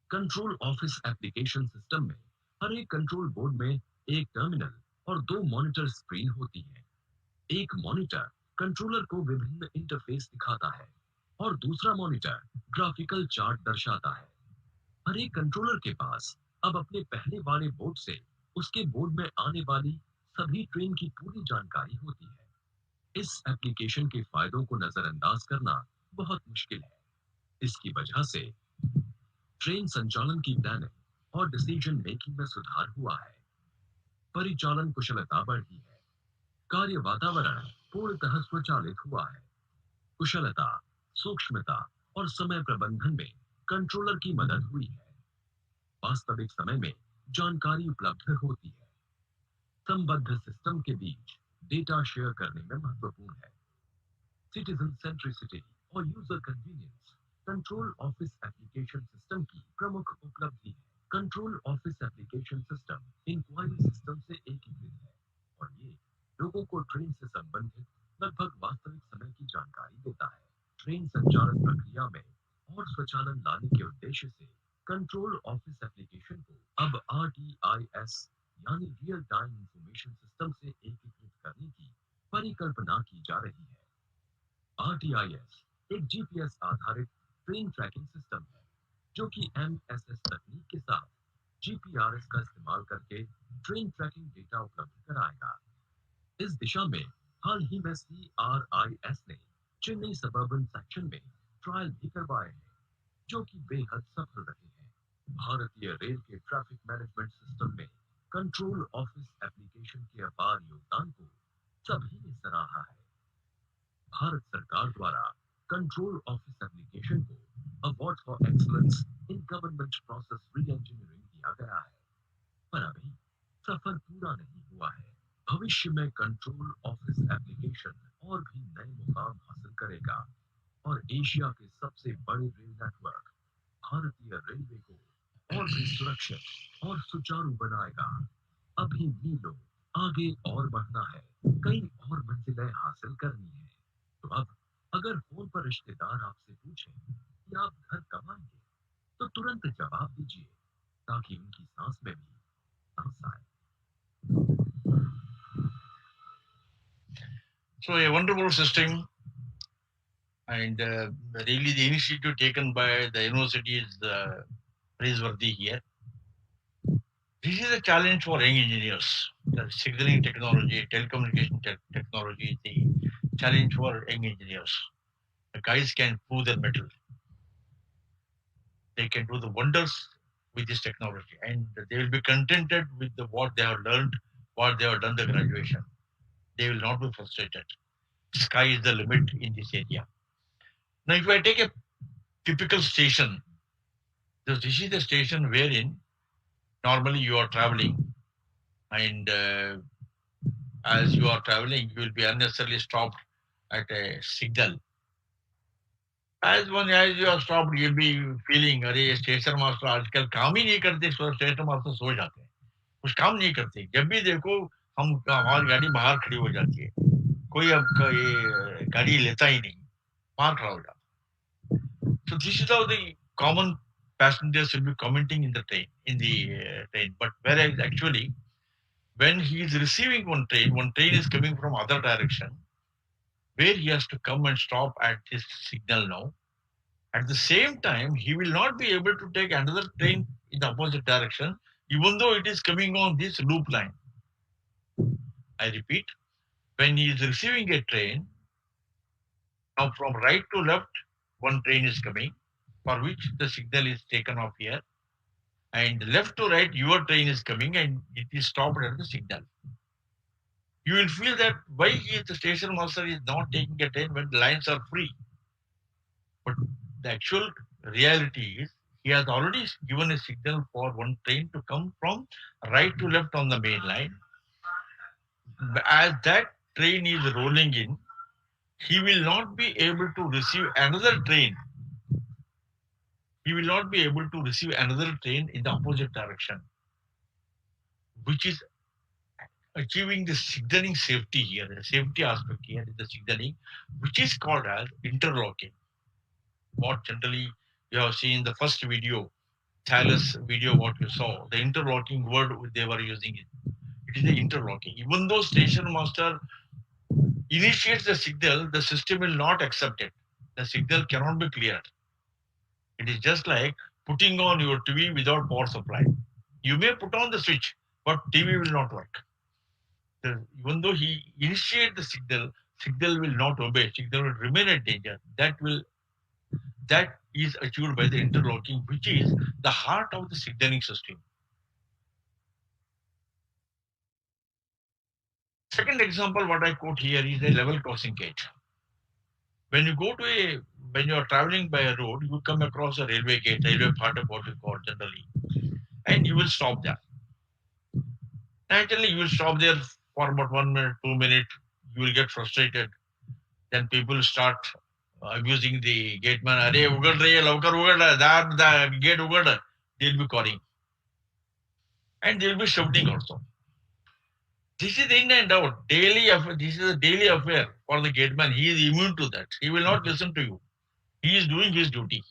कंट्रोल ऑफिस एप्लीकेशन सिस्टम में हर एक कंट्रोल बोर्ड में एक टर्मिनल और 2 मॉनिटर स्क्रीन होती है। एक मॉनिटर कंट्रोलर को विभिन्न इंटरफेस दिखाता है और दूसरा मॉनिटर ग्राफिकल चार्ट दर्शाता है। हर एक कंट्रोलर के पास अब अपने पहले वाले बोर्ड से उसके बोर्ड में आने वाली सभी ट्रेन की पूरी जानकारी होती है। इस एप्लीकेशन के फायदों को नजरअंदाज करना बहुत मुश्किल है। इसकी वजह से ट्रेन संचालन की प्लानिंग और डिसीजन मेकिंग में सुधार हुआ है। परिचालन कुशलता बढ़ी है। कार्य वातावरण पूर्णतः स्वचालित हुआ है। कुशलता, सूक्ष्मता और समय प्रबंधन में कंट्रोलर की मदद हुई है। वास्तविक समय में जानकारी उपलब्ध होती है। संबद्ध सिस्टम के बीच डेटा शेयर करने में महत्वपूर्ण है। सिटीजन सेंट्रिसिटी और user convenience control office application system की प्रमुख उपलब्धि है। Control office application system inquiry system से एकीकृत है और ये लोगों को ट्रेन से संबंधित लगभग वास्तविक समय की जानकारी देता है। ट्रेन संचालन प्रक्रिया में और स्वचालन लाने के उद्देश्य से कंट्रोल ऑफिस एप्लीकेशन को अब RTIS यानी रियल टाइम इंफॉर्मेशन सिस्टम से एकीकृत करने की परिकल्पना की जा रही है। RTIS एक GPS आधारित ट्रेन ट्रैकिंग सिस्टम है जो कि MSS तकनीक के साथ GPRS का इस्तेमाल करके ट्रेन ट्रैकिंग डेटा उपलब्ध कराएगा। इस दिशा में हाल ही में CRIS ने चेन्नई सबर्बन सेक्शन में ट्रायल भी करवाए हैं जो कि बेहद सफल रहे हैं। भारतीय रेल के ट्रैफिक मैनेजमेंट सिस्टम में कंट्रोल ऑफिस एप्लीकेशन के अपार योगदान को सभी ने सराहा है। भारत सरकार द्वारा कंट्रोल ऑफिस एप्लीकेशन को award for excellence in government process री इंजीनियरिंग दिया गया है, पर अभी सफर पूरा नहीं हुआ है। भविष्य में कंट्रोल ऑफिस एप्लीकेशन और भी नए मुकाम हासिल करेगा और एशिया के सबसे बड़े रेल नेटवर्क भारतीय रेलवे को और भी सुरक्षित और सुचारू बनाएगा। अभी मीलों आगे और बढ़ना है, कई और मंजिलें हासिल करनी है। तो अब अगर फोन पर रिश्तेदार आपसे पूछें कि आप घर कब आएंगे, तो तुरंत जवाब दीजिए ताकि उनकी सांस में भी सांस आए। So a wonderful system, and really the initiative taken by the university is praiseworthy here. This is a challenge for young engineers. The signaling technology, telecommunication technology is the challenge for young engineers. The guys can prove their mettle. They can do the wonders with this technology, and they will be contented with what they have learned, what they have done the graduation. They will not be frustrated. Sky is the limit in this area. Now, if I take a typical station, this is the station wherein normally you are traveling, and as you are traveling, you will be unnecessarily stopped at a signal. As you are stopped, you'll be feeling, अरे station master आजकल काम ही नहीं करते, station master सो जाते हैं, कुछ काम नहीं करते। जब भी देखो हम हमारी गाड़ी बाहर खड़ी हो जाती है, कोई अब ये गाड़ी लेता ही नहीं, बाहर खड़ा हो जाता। So this is how the common passengers will be commenting in the train, but whereas actually when he is receiving one train is coming from other direction, where he has to come and stop at this signal now. At the same time, he will not be able to take another train in the opposite direction, even though it is coming on this loop line. I repeat, when he is receiving a train, now from right to left, one train is coming, for which the signal is taken off here, and left to right, your train is coming and it is stopped at the signal. You will feel that why the station master is not taking a train when the lines are free. But the actual reality is he has already given a signal for one train to come from right to left on the main line. As that train is rolling in, he will not be able to receive another train. He will not be able to receive another train in the opposite direction, which is achieving the signaling safety here. The safety aspect here is the signaling, which is called as interlocking. What generally you have seen in the first video, Thales video, what you saw, the interlocking word they were using it is the interlocking. Even though station master initiates the signal, the system will not accept it. The signal cannot be cleared. It is just like putting on your TV without power supply. You may put on the switch, but TV will not work. Even though he initiates the signal will not obey. Signal will remain at danger. That is achieved by the interlocking, which is the heart of the signaling system. Second example, what I quote here is a level crossing gate. When you are traveling by a road, you come across a railway gate, railway part of what we call generally, and you will stop there. Naturally, you will stop there for about 1 minute, 2 minutes. You will get frustrated. Then people start abusing the gateman. Arey, ugad rahi hai, lavkar ugad, the gate ugad. They'll be calling. And they'll be shouting also. This is in and out. This is a daily affair for the gateman. He is immune to that. He will not listen to you. He is doing his duty.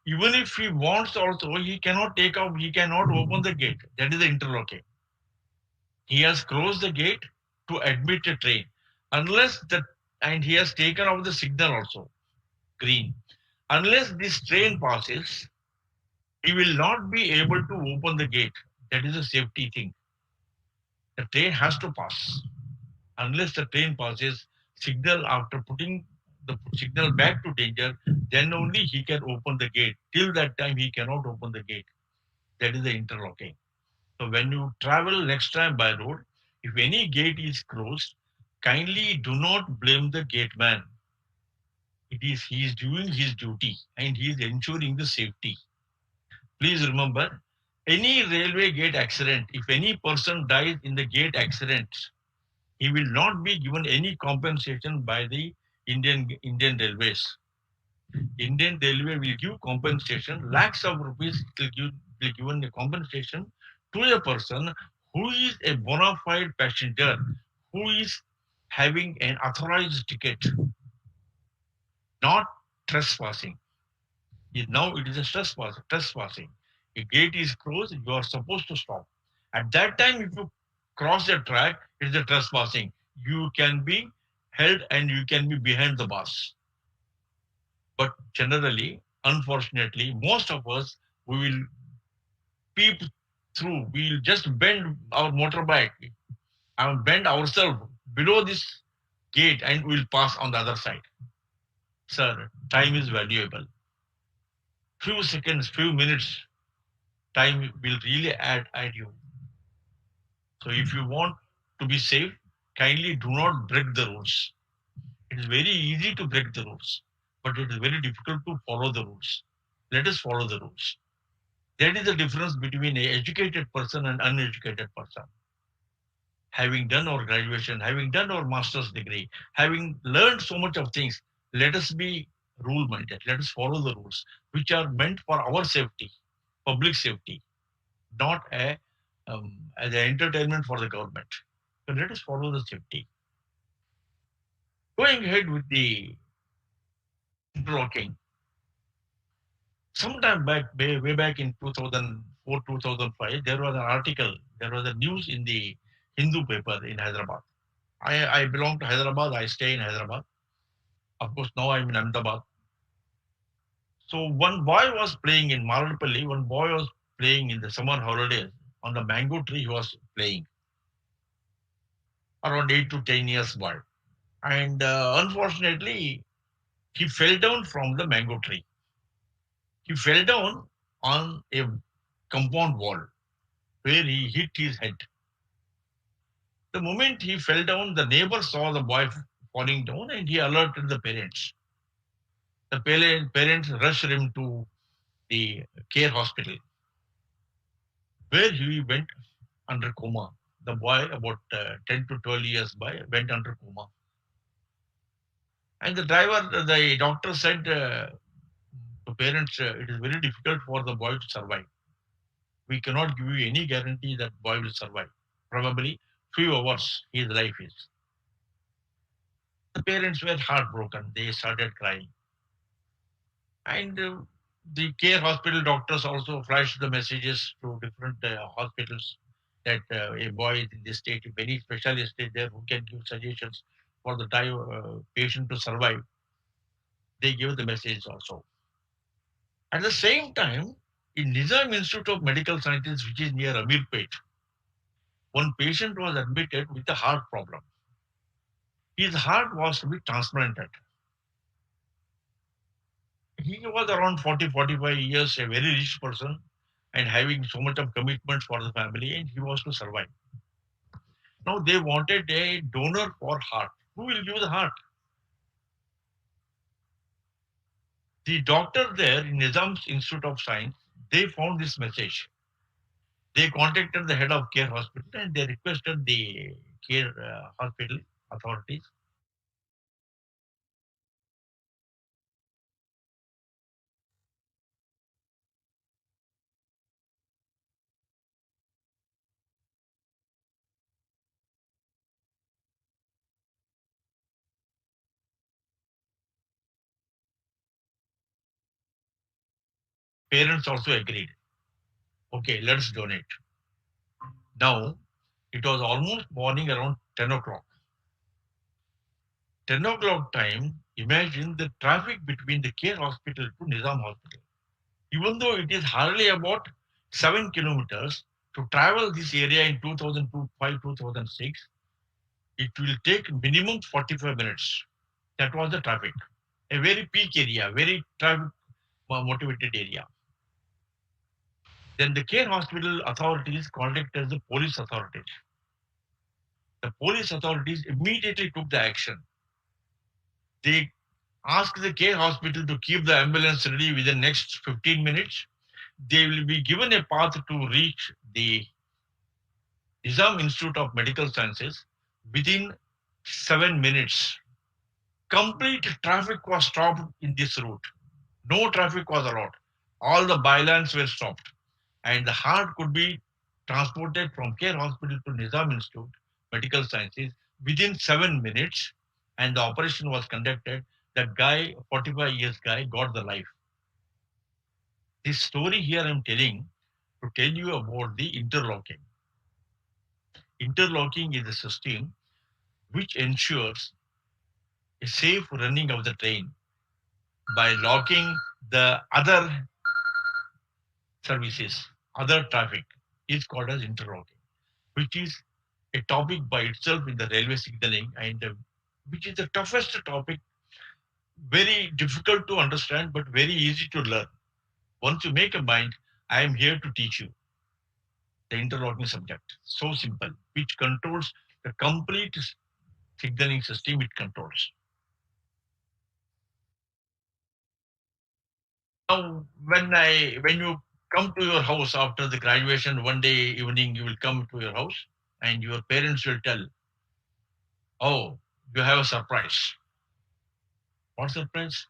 Even if he wants also, he cannot take off, he cannot open the gate. That is the interlocking. He has closed the gate to admit a train. And he has taken off the signal also, green. Unless this train passes, he will not be able to open the gate. That is a safety thing. The train has to pass. Unless the train passes, signal after putting the signal back to danger, then only he can open the gate. Till that time, he cannot open the gate. That is the interlocking. So when you travel next time by road, if any gate is closed, kindly do not blame the gateman. he is doing his duty and he is ensuring the safety. Please remember, any railway gate accident, if any person dies in the gate accident, he will not be given any compensation by the Indian Railways. Indian Railway will give compensation, lakhs of rupees will given the compensation to a person who is a bona fide passenger, who is having an authorized ticket, not trespassing. Now it is a trespassing. A gate is closed, you are supposed to stop. At that time, if you cross the track, it is a trespassing. You can be held and you can be behind the bars. But generally, unfortunately, most of us, we will peep through. We will just bend our motorbike and bend ourselves below this gate and we'll pass on the other side. Sir, time is valuable. Few seconds, few minutes, time will really add you. So if you want to be safe, kindly do not break the rules. It is very easy to break the rules, but it is very difficult to follow the rules. Let us follow the rules. That is the difference between an educated person and uneducated person. Having done our graduation, having done our master's degree, having learned so much of things, let us be rule minded. Let us follow the rules which are meant for our safety, public safety, not as an entertainment for the government. So let us follow the safety. Going ahead with the interlocking. Sometime back, way back in 2004, 2005, there was an article, there was a news in the Hindu paper in Hyderabad. I belong to Hyderabad, I stay in Hyderabad. Of course, now I'm in Ahmedabad. So one boy was playing in Maradpalli, one boy was playing in the summer holidays on the mango tree, he was playing. Around 8 to 10 years boy. And unfortunately, he fell down from the mango tree. He fell down on a compound wall where he hit his head. The moment he fell down, the neighbor saw the boy falling down and he alerted the parents. The parents rushed him to the care hospital where he went under coma. The boy, about 10 to 12 years boy, went under coma. And the doctor said to parents, it is very difficult for the boy to survive. We cannot give you any guarantee that boy will survive. Probably few hours his life is. The parents were heartbroken. They started crying. And the care hospital doctors also flashed the messages to different hospitals that a boy is in this state, if any specialist is there who can give suggestions for the patient to survive. They give the message also. At the same time, in Nizam Institute of Medical Sciences, which is near Amirpet, one patient was admitted with a heart problem. His heart was to be transplanted. He was around 40, 45 years, a very rich person, and having so much of commitments for the family, and he was to survive. Now they wanted a donor for heart. Who will give the heart? The doctor there in Nizam's Institute of Science, they found this message. They contacted the head of care hospital and they requested the care hospital authorities. Parents also agreed. Okay, let's donate. Now, it was almost morning around 10 o'clock. 10 o'clock time, imagine the traffic between the care hospital to Nizam hospital. Even though it is hardly about 7 kilometers, to travel this area in 2005, 2006, it will take minimum 45 minutes. That was the traffic. A very peak area, very traffic motivated area. Then the care hospital authorities contacted the police authorities. The police authorities immediately took the action. They Ask the care hospital to keep the ambulance ready within next 15 minutes. They will be given a path to reach the Nizam Institute of Medical Sciences within 7 minutes. Complete traffic was stopped in this route. No traffic was allowed. All the bylines were stopped, and the heart could be transported from Care Hospital to Nizam Institute Medical Sciences within 7 minutes, and the operation was conducted. The guy, 45 years guy, got the life. This story here I'm telling to tell you about the interlocking. Interlocking is a system which ensures a safe running of the train by locking the other services, other traffic is called as interlocking, which is a topic by itself in the railway signaling and which is the toughest topic, very difficult to understand, but very easy to learn. Once you make a mind, I am here to teach you the interlocking subject. So simple, which controls the complete signaling system it controls. Now, when you come to your house after the graduation, one day evening you will come to your house and your parents will tell, "Oh, you have a surprise." What surprise?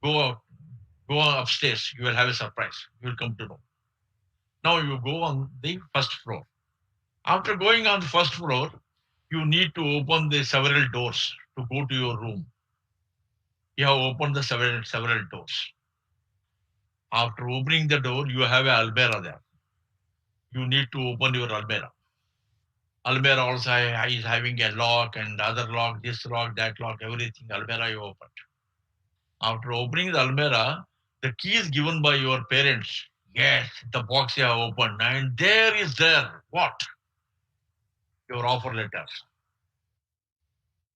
Go out, go upstairs. You will have a surprise. You will come to know. Now you go on the first floor. After going on the first floor, you need to open the several doors to go to your room. You have opened the several doors. After opening the door, you have a almirah there. You need to open your almirah. Almirah also is having a lock and other lock, this lock, that lock, everything. Almirah you opened. After opening the almirah, the key is given by your parents. Yes, the box you have opened, and there is what? Your offer letter.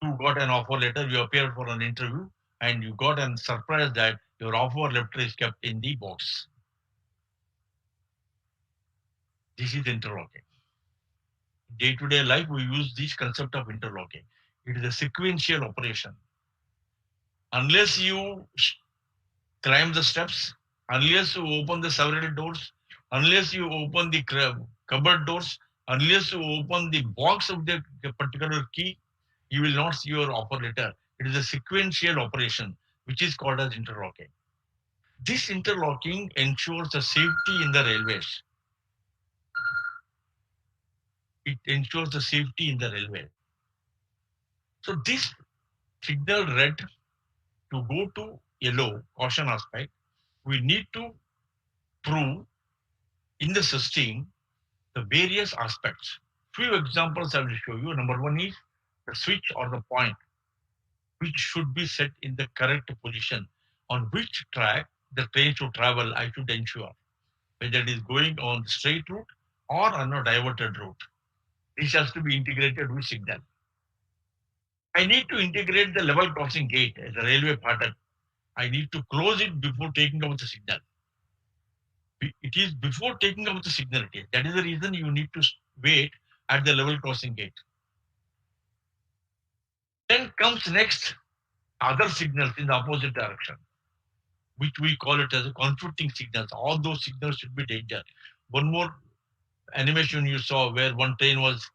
You got an offer letter, you appeared for an interview, and you got a surprise that your offer letter is kept in the box. This is interlocking. Day-to-day life, we use this concept of interlocking. It is a sequential operation. Unless you climb the steps, unless you open the several doors, unless you open the cupboard doors, unless you open the box of the particular key, you will not see your offer letter. It is a sequential operation, which is called as interlocking. This interlocking ensures the safety in the railways. It ensures the safety in the railway. So this signal red to go to yellow, caution aspect, we need to prove in the system the various aspects. Few examples I will show you. Number one is the switch or the point, which should be set in the correct position. On which track the train should travel, I should ensure whether it is going on the straight route or on a diverted route. This has to be integrated with signal. I need to integrate the level crossing gate, the railway pattern. I need to close it before taking out the signal. It is before taking out the signal. That is the reason you need to wait at the level crossing gate. Then comes next other signals in the opposite direction, which we call it as a conflicting signals. All those signals should be danger. One more animation you saw where one train was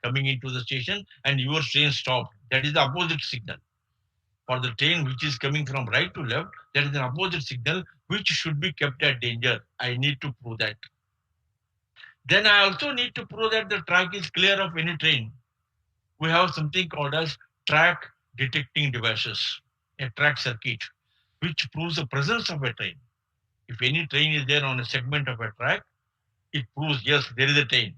coming into the station and your train stopped. That is the opposite signal. For the train which is coming from right to left, that is an opposite signal which should be kept at danger. I need to prove that. Then I also need to prove that the track is clear of any train. We have something called as track detecting devices, a track circuit, which proves the presence of a train. If any train is there on a segment of a track, it proves, yes, there is a train.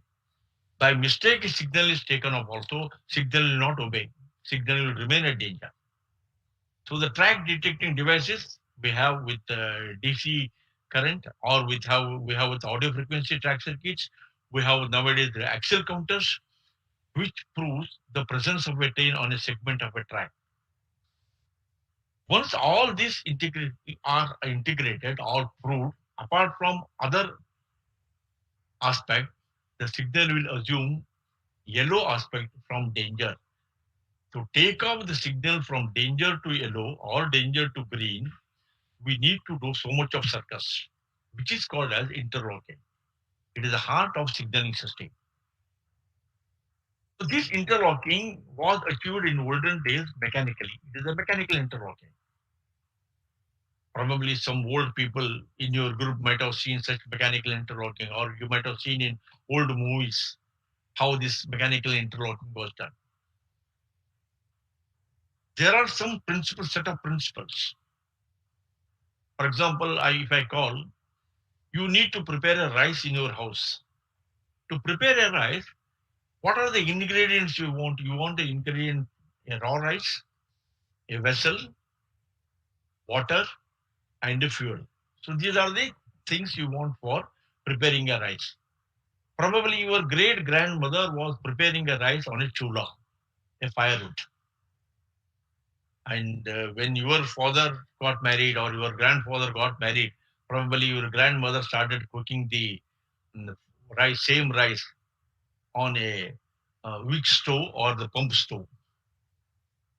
By mistake, a signal is taken off also, signal will not obey. Signal will remain at danger. So the track detecting devices we have with DC current, or we have with audio frequency track circuits. We have nowadays the axle counters, which proves the presence of a train on a segment of a track. Once all these are integrated or proved, apart from other aspect, the signal will assume yellow aspect from danger. To take off the signal from danger to yellow or danger to green, we need to do so much of circus, which is called as interlocking. It is the heart of signaling system. So this interlocking was achieved in olden days mechanically. It is a mechanical interlocking. Probably some old people in your group might have seen such mechanical interlocking, or you might have seen in old movies how this mechanical interlocking was done. There are some principles, set of principles. For example, if I call, you need to prepare a rice in your house. To prepare a rice, what are the ingredients you want? You want the ingredient, a raw rice, a vessel, water, and a fuel. So these are the things you want for preparing a rice. Probably your great grandmother was preparing a rice on a chula, a firewood. And when your father got married or your grandfather got married, probably your grandmother started cooking the rice, same rice on a wick stove or the pump stove.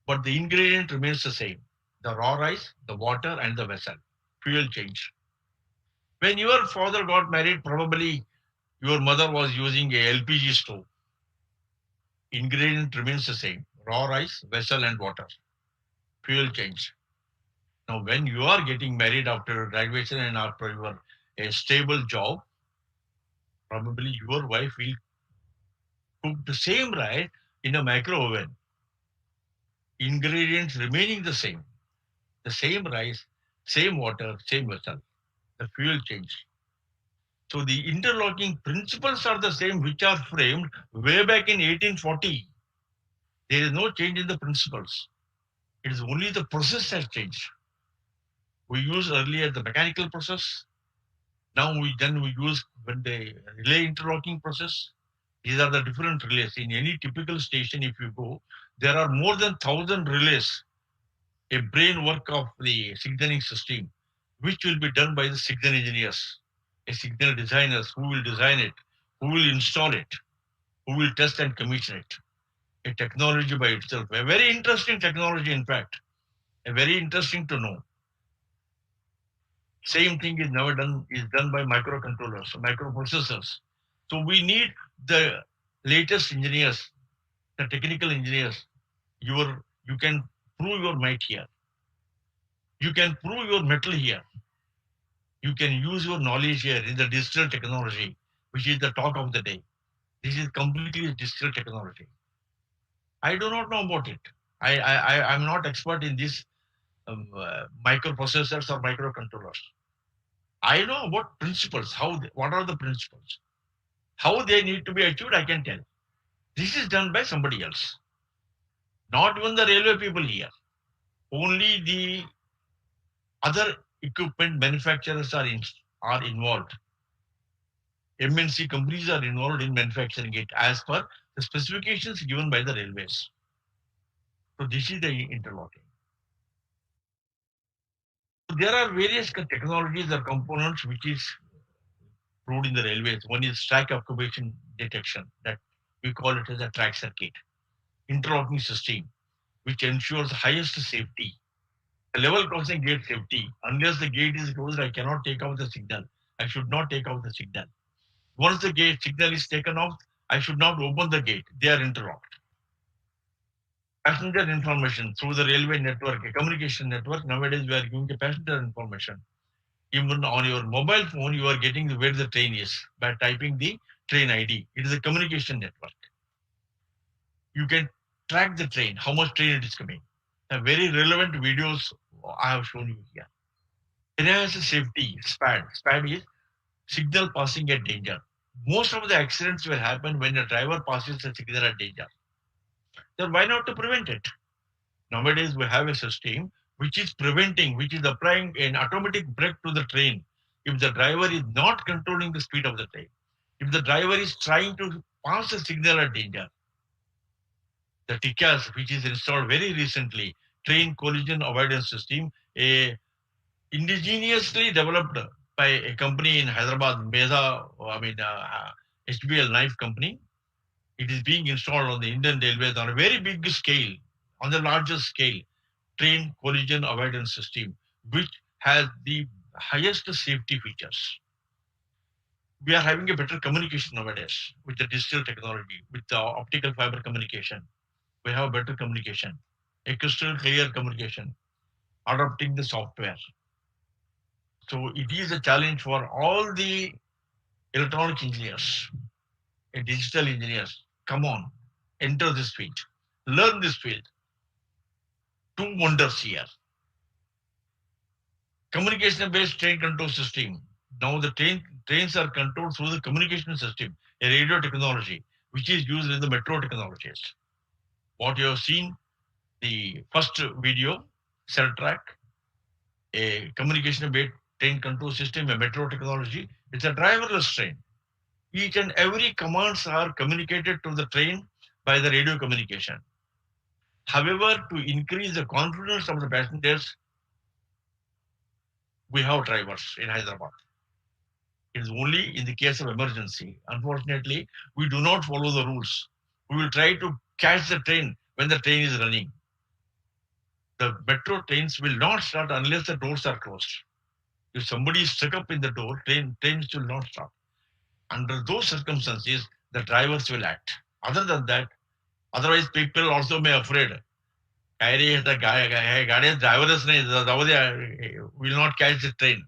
But the ingredient remains the same: the raw rice, the water, and the vessel. Fuel change. When your father got married, probably your mother was using a LPG stove. Ingredient remains the same: raw rice, vessel, and water. Fuel change. Now, when you are getting married after graduation and after your a stable job, probably your wife will cook the same rice in a micro oven. Ingredients remaining the same rice, same water, same vessel. The fuel change. So the interlocking principles are the same, which are framed way back in 1840. There is no change in the principles. It is only the process has changed. We used earlier the mechanical process. Now we use when the relay interlocking process. These are the different relays. In any typical station, if you go, there are more than 1,000 relays, a brain work of the signaling system, which will be done by the signal engineers, a signal designers who will design it, who will install it, who will test and commission it. A technology by itself, a very interesting technology, in fact, a very interesting to know. Same thing is done by microcontrollers, microprocessors. So we need the latest engineers, the technical engineers. You can prove your might here. You can prove your metal here. You can use your knowledge here in the digital technology, which is the talk of the day. This is completely digital technology. I do not know about it. I'm not expert in this microprocessors or microcontrollers. I know about principles. What are the principles? How they need to be achieved, I can tell. This is done by somebody else. Not even the railway people here. Only the other equipment manufacturers are involved. MNC companies are involved in manufacturing it as per the specifications given by the railways. So this is the interlocking. So there are various technologies or components which is proved in the railways. One is track occupation detection, that we call it as a track circuit. Interlocking system, which ensures highest safety. The level crossing gate safety. Unless the gate is closed, I cannot take out the signal. I should not take out the signal. Once the gate signal is taken off, I should not open the gate. They are interlocked. Passenger information through the railway network, a communication network. Nowadays, we are giving the passenger information. Even on your mobile phone, you are getting where the train is by typing the train ID. It is a communication network. You can track the train, how much train it is coming. Very relevant videos I have shown you here. Enhanced safety, SPAD. SPAD is signal passing at danger. Most of the accidents will happen when a driver passes the signal at danger. Then why not to prevent it? Nowadays we have a system which is preventing, which is applying an automatic brake to the train if the driver is not controlling the speed of the train. If the driver is trying to pass the signal at danger. The TICAS, which is installed very recently, train collision avoidance system, a indigenously developed by a company in Hyderabad, HBL Knife Company. It is being installed on the Indian Railways on a very big scale. on the larger scale train collision avoidance system, which has the highest safety features. We are having a better communication nowadays with the digital technology, with the optical fiber communication. We have better communication, a crystal clear communication, adopting the software. So it is a challenge for all the electronic engineers and digital engineers. Come on, enter this field, learn this field. Two wonders here. Communication-based train control system. Now the trains are controlled through the communication system, a radio technology, which is used in the metro technologies. What you have seen, the first video, cell track, a communication-based train control system, a metro technology. It's a driverless train. Each and every commands are communicated to the train by the radio communication. However, to increase the confidence of the passengers, we have drivers in Hyderabad. It is only in the case of emergency. Unfortunately, we do not follow the rules. We will try to catch the train when the train is running. The metro trains will not start unless the doors are closed. If somebody is stuck up in the door, trains will not stop. Under those circumstances, the drivers will act. Other than that, otherwise people also may afraid. Will not catch the train.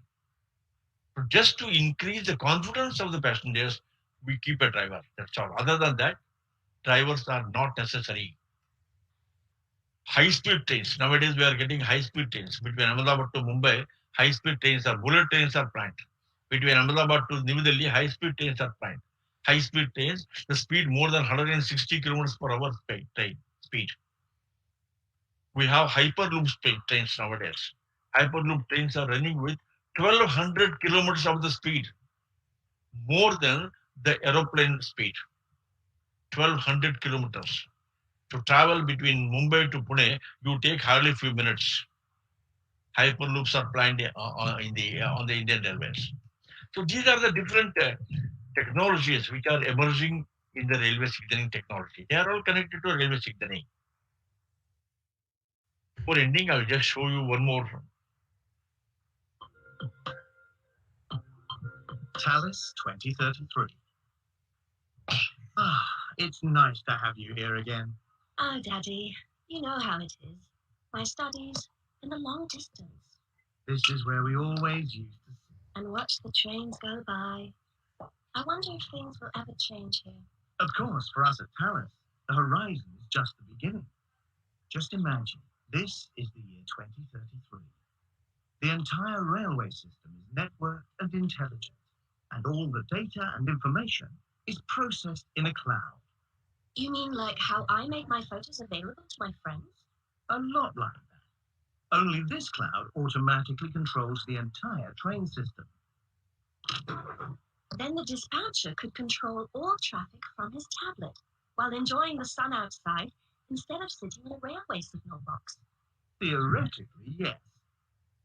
So just to increase the confidence of the passengers, we keep a driver. That's all. Other than that, drivers are not necessary. High-speed trains. Nowadays, we are getting high-speed trains. Between Ahmedabad to Mumbai, high-speed trains or bullet trains are planned. Between Ahmedabad to New Delhi, high-speed trains are planned. High-speed trains, the speed more than 160 kilometers per hour train speed. We have Hyperloop trains nowadays. Hyperloop trains are running with 1200 kilometers of the speed, more than the aeroplane speed. 1200 kilometers. To travel between Mumbai to Pune, you take hardly a few minutes. Hyperloops are planned on the Indian Railways. So these are the different technologies which are emerging in the railway signaling technology. They are all connected to railway signaling. Before ending, I'll just show you one more. Thales 2033. Ah, it's nice to have you here again. Oh, Daddy, you know how it is. My studies and the long distance. This is where we always used to sit. And watch the trains go by. I wonder if things will ever change here. Of course, for us at Thales, the horizon is just the beginning. Just imagine, this is the year 2033. The entire railway system is networked and intelligent, and all the data and information is processed in a cloud. You mean like how I make my photos available to my friends? A lot like that. Only this cloud automatically controls the entire train system. Then the dispatcher could control all traffic from his tablet while enjoying the sun outside instead of sitting in a railway signal box. Theoretically, yes.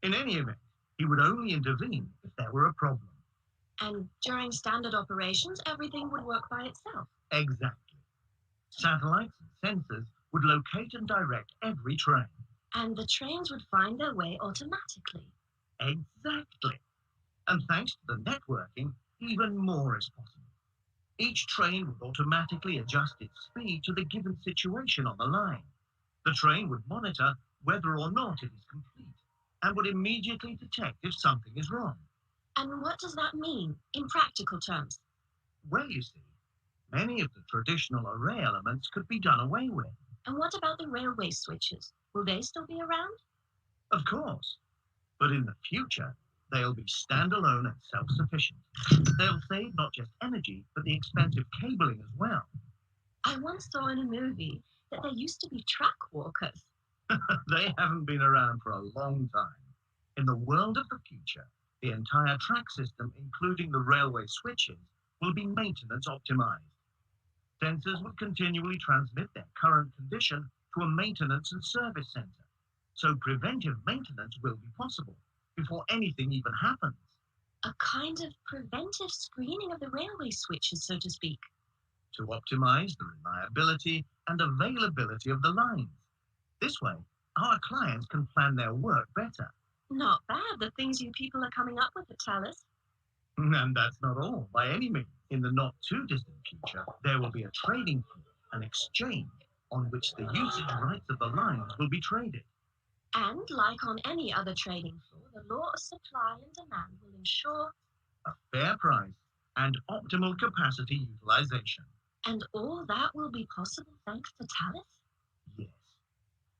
In any event, he would only intervene if there were a problem. And during standard operations, everything would work by itself. Exactly. Satellites and sensors would locate and direct every train. And the trains would find their way automatically. Exactly. And thanks to the networking, even more is possible. Each train would automatically adjust its speed to the given situation on the line. The train would monitor whether or not it is complete and would immediately detect if something is wrong. And what does that mean in practical terms? Well, you see, many of the traditional array elements could be done away with. And what about the railway switches? Will they still be around? Of course. But in the future, they'll be standalone and self-sufficient. They'll save not just energy, but the expensive cabling as well. I once saw in a movie that there used to be track walkers. They haven't been around for a long time. In the world of the future, the entire track system, including the railway switches, will be maintenance optimized. Sensors will continually transmit their current condition to a maintenance and service center, so preventive maintenance will be possible before anything even happens. A kind of preventive screening of the railway switches, so to speak. To optimize the reliability and availability of the lines. This way, our clients can plan their work better. Not bad, the things you people are coming up with at TALIS. And that's not all, by any means. In the not too distant future, there will be a trading floor, an exchange, on which the usage rights of the lines will be traded. And like on any other trading floor, the law of supply and demand will ensure, A fair price and optimal capacity utilization. and all that will be possible thanks to TALIS? Yes.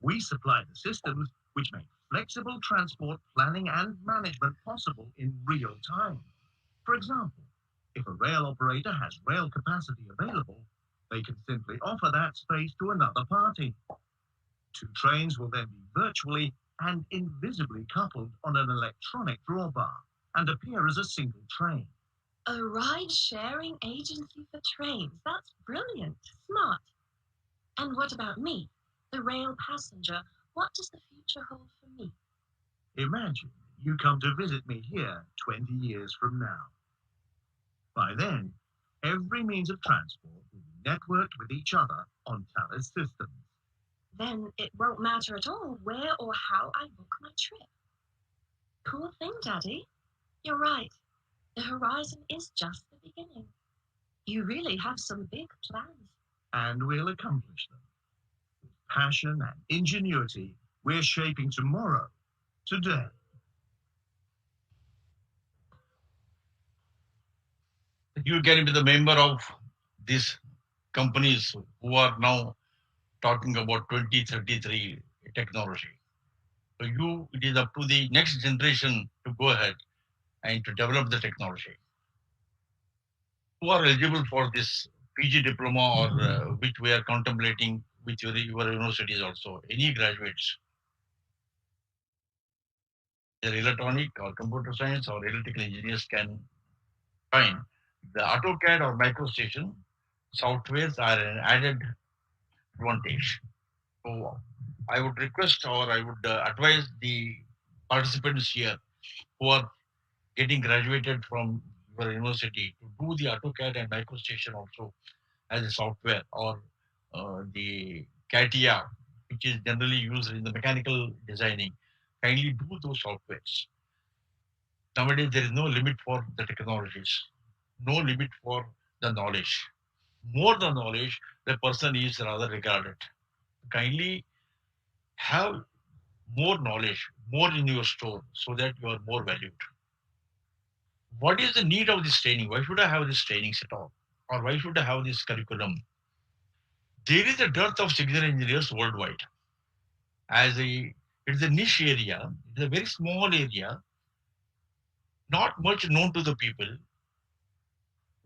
We supply the systems which make flexible transport planning and management possible in real time. For example, if a rail operator has rail capacity available, they can simply offer that space to another party. Two trains will then be virtually and invisibly coupled on an electronic drawbar and appear as a single train. A ride-sharing agency for trains. That's brilliant. Smart. And what about me, the rail passenger? What does the future hold for me? Imagine you come to visit me here 20 years from now. By then, every means of transport will be networked with each other on TALIS systems. Then it won't matter at all where or how I book my trip. Cool thing, Daddy. You're right. The horizon is just the beginning. You really have some big plans. And we'll accomplish them. With passion and ingenuity, we're shaping tomorrow, today. You can be the member of these companies who are now talking about 2033 technology. So it is up to the next generation to go ahead and to develop the technology. Who are eligible for this PG diploma or which we are contemplating with your universities also, any graduates, either electronic or computer science or electrical engineers can join. The AutoCAD or MicroStation softwares are an added advantage. So I would request or I would advise the participants here who are getting graduated from your university to do the AutoCAD and MicroStation also as a software, or the CATIA, which is generally used in the mechanical designing. Kindly do those softwares. Nowadays, there is no limit for the technologies, no limit for the knowledge. More the knowledge, the person is rather regarded. Kindly have more knowledge, more in your store, so that you are more valued. What is the need of this training? Why should I have this trainings at all? Or why should I have this curriculum? There is a dearth of civil engineers worldwide. It's a niche area, it's a very small area, not much known to the people.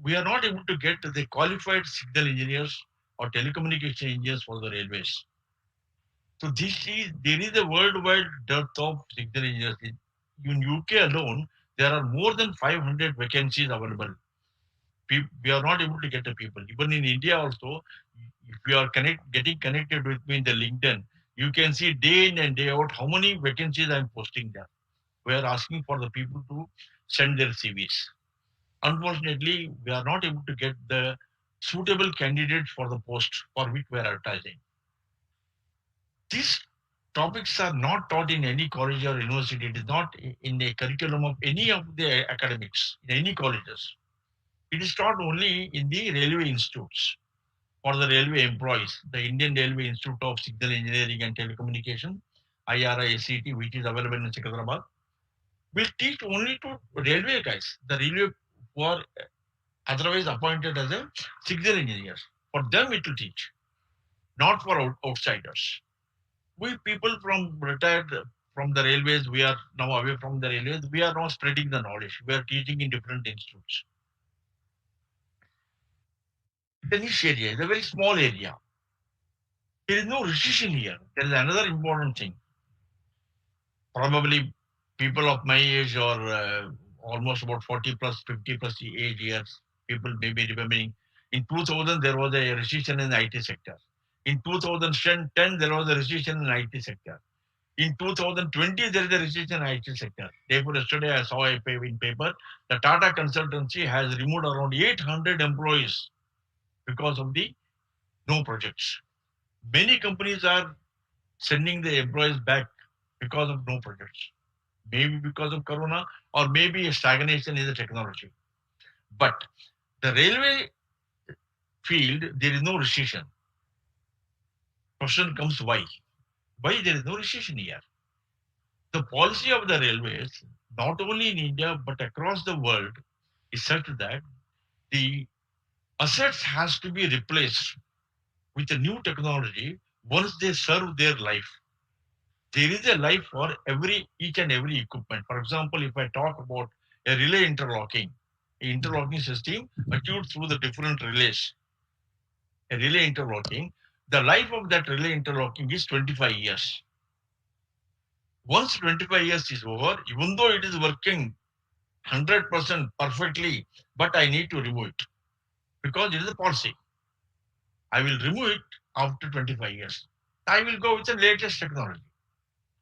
We are not able to get the qualified signal engineers or telecommunication engineers for the railways. So there is a worldwide dearth of signal engineers. In UK alone, there are more than 500 vacancies available. We are not able to get the people. Even in India also, if you are getting connected with me in the LinkedIn, you can see day in and day out how many vacancies I'm posting there. We are asking for the people to send their CVs. Unfortunately, we are not able to get the suitable candidates for the post for which we are advertising. These topics are not taught in any college or university. It is not in a curriculum of any of the academics in any colleges. It is taught only in the railway institutes for the railway employees. The Indian Railway Institute of Signal Engineering and Telecommunication, IRISCT, which is available in Secunderabad, will teach only to railway guys, the railway who are otherwise appointed as a signal engineers. For them it will teach, not for outsiders. We people from retired from the railways, we are now away from the railways, we are now spreading the knowledge. We are teaching in different institutes. The niche area is a very small area. There is no recession here. There is another important thing. Probably people of my age or almost about 40 plus, 50 plus age years, people may be remembering. In 2000, there was a recession in the IT sector. In 2010, there was a recession in the IT sector. In 2020, there is a recession in the IT sector. Therefore, yesterday I saw in paper, the Tata Consultancy has removed around 800 employees because of the no projects. Many companies are sending the employees back because of no projects. Maybe because of Corona, or maybe a stagnation in the technology. But the railway field, there is no recession. Question comes why? Why there is no recession here? The policy of the railways, not only in India but across the world, is such that the assets has to be replaced with a new technology once they serve their life. There is a life for each and every equipment. For example, if I talk about a relay interlocking system achieved through the different relays, a relay interlocking, the life of that relay interlocking is 25 years. Once 25 years is over, even though it is working 100% perfectly, but I need to remove it because it is a policy. I will remove it after 25 years. I will go with the latest technology.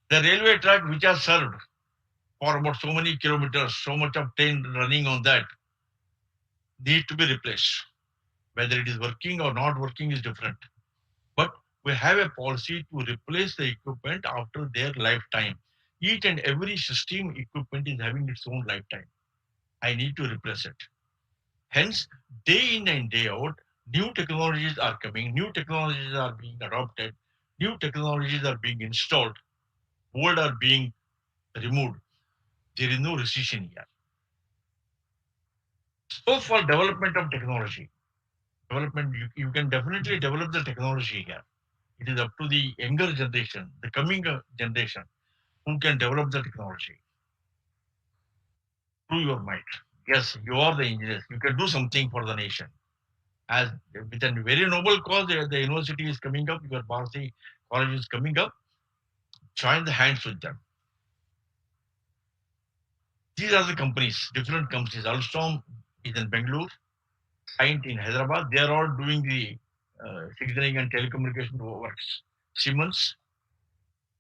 The railway track which are served for about so many kilometers, so much of train running on that, need to be replaced. Whether it is working or not working is different. But we have a policy to replace the equipment after their lifetime. Each and every system equipment is having its own lifetime. I need to replace it. Hence, day in and day out, new technologies are coming, new technologies are being adopted, new technologies are being installed, old are being removed. There is no recession here. So for development of technology, you can definitely develop the technology here. It is up to the younger generation, the coming generation, who can develop the technology through your might. Yes, you are the engineers. You can do something for the nation. As with a very noble cause, the university is coming up, your Bharati college is coming up. Join the hands with them. These are the companies, different companies. Alstom is in Bangalore, Cyient in Hyderabad. They are all doing the signaling and telecommunication works. Siemens,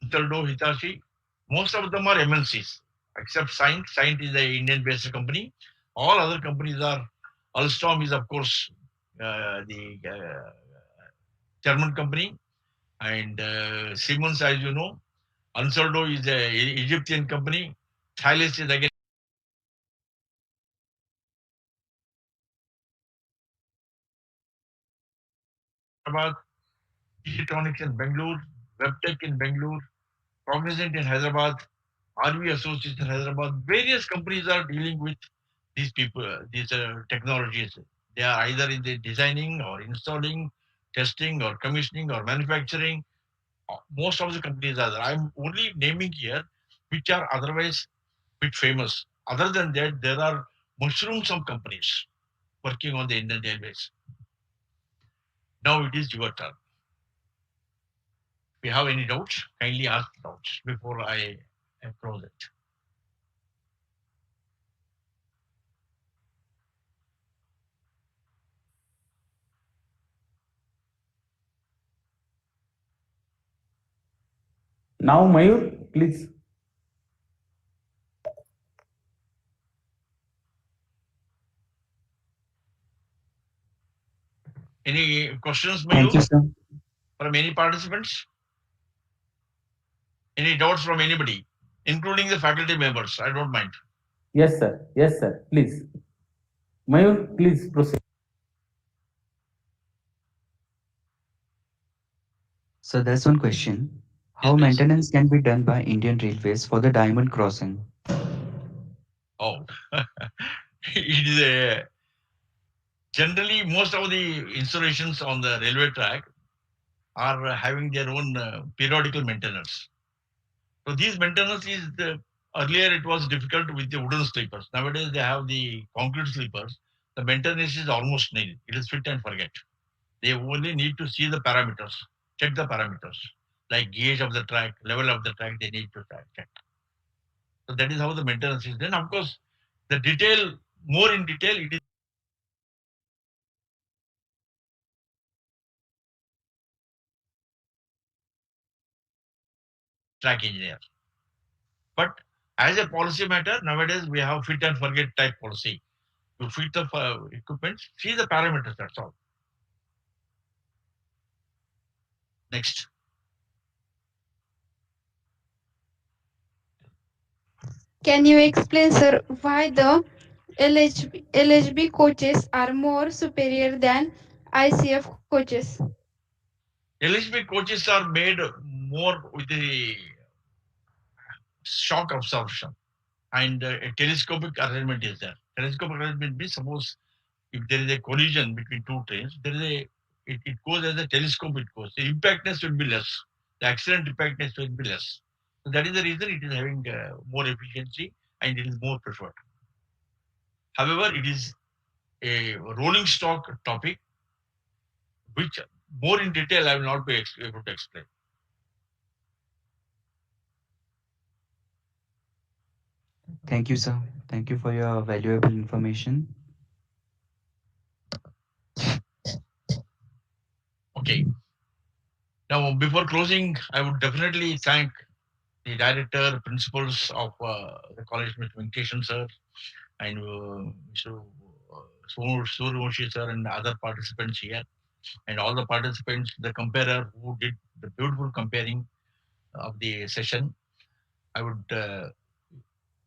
Inteldo, Hitachi, most of them are MNCs, except Cyient. Cyient is an Indian-based company. All other companies are. Alstom is, of course, the German company, and Siemens, as you know. Ansaldo is an Egyptian company. Thales is again Hyderabad, Digitonics in Bangalore, Webtech in Bangalore, Cognizant in Hyderabad, RV Associates in Hyderabad. Various companies are dealing with these people, these technologies. They are either in the designing or installing, testing or commissioning or manufacturing. Most of the companies are there. I'm only naming here which are otherwise bit famous. Other than that, there are mushrooms of companies working on the Indian Railways. Now it is your turn. If you have any doubts, kindly ask doubts before I close it. Now, Mayur, please. Any questions, Thank you, Mayur, sir. from any participants? Any doubts from anybody, including the faculty members? I don't mind. Yes, sir. Yes, sir. Please. Mayur, please proceed. So there's one question. How Yes, please. maintenance can be done by Indian Railways for the Diamond Crossing? Oh, it is a generally most of the installations on the railway track are having their own periodical maintenance. So these maintenance is earlier it was difficult with the wooden sleepers. Nowadays they have the concrete sleepers. The maintenance is almost nil. It is fit and forget. They only need to see the parameters, check the parameters, like gauge of the track, level of the track. They need to check. So that is how the maintenance is done. Of course, the detail, more in detail, it is track engineer. But as a policy matter, nowadays we have fit and forget type policy. You fit the equipment, see the parameters, that's all. Next. Can you explain, sir, why the LHB coaches are more superior than ICF coaches? LHB coaches are made more with the shock absorption, and a telescopic arrangement is there. Telescopic arrangement means, suppose if there is a collision between two trains, there is it goes as a telescope. It goes. The impactness will be less. The accident impactness will be less. So that is the reason it is having more efficiency and it is more preferred. However, it is a rolling stock topic, which more in detail I will not be able to explain. Thank you, sir. Thank you for your valuable information. Okay. Now, before closing, I would definitely thank the director, principals of the college, Mr. Venkateshan sir, and Mr. Suryavanshi sir, and other participants here, and all the participants, the comparer who did the beautiful comparing of the session. I would.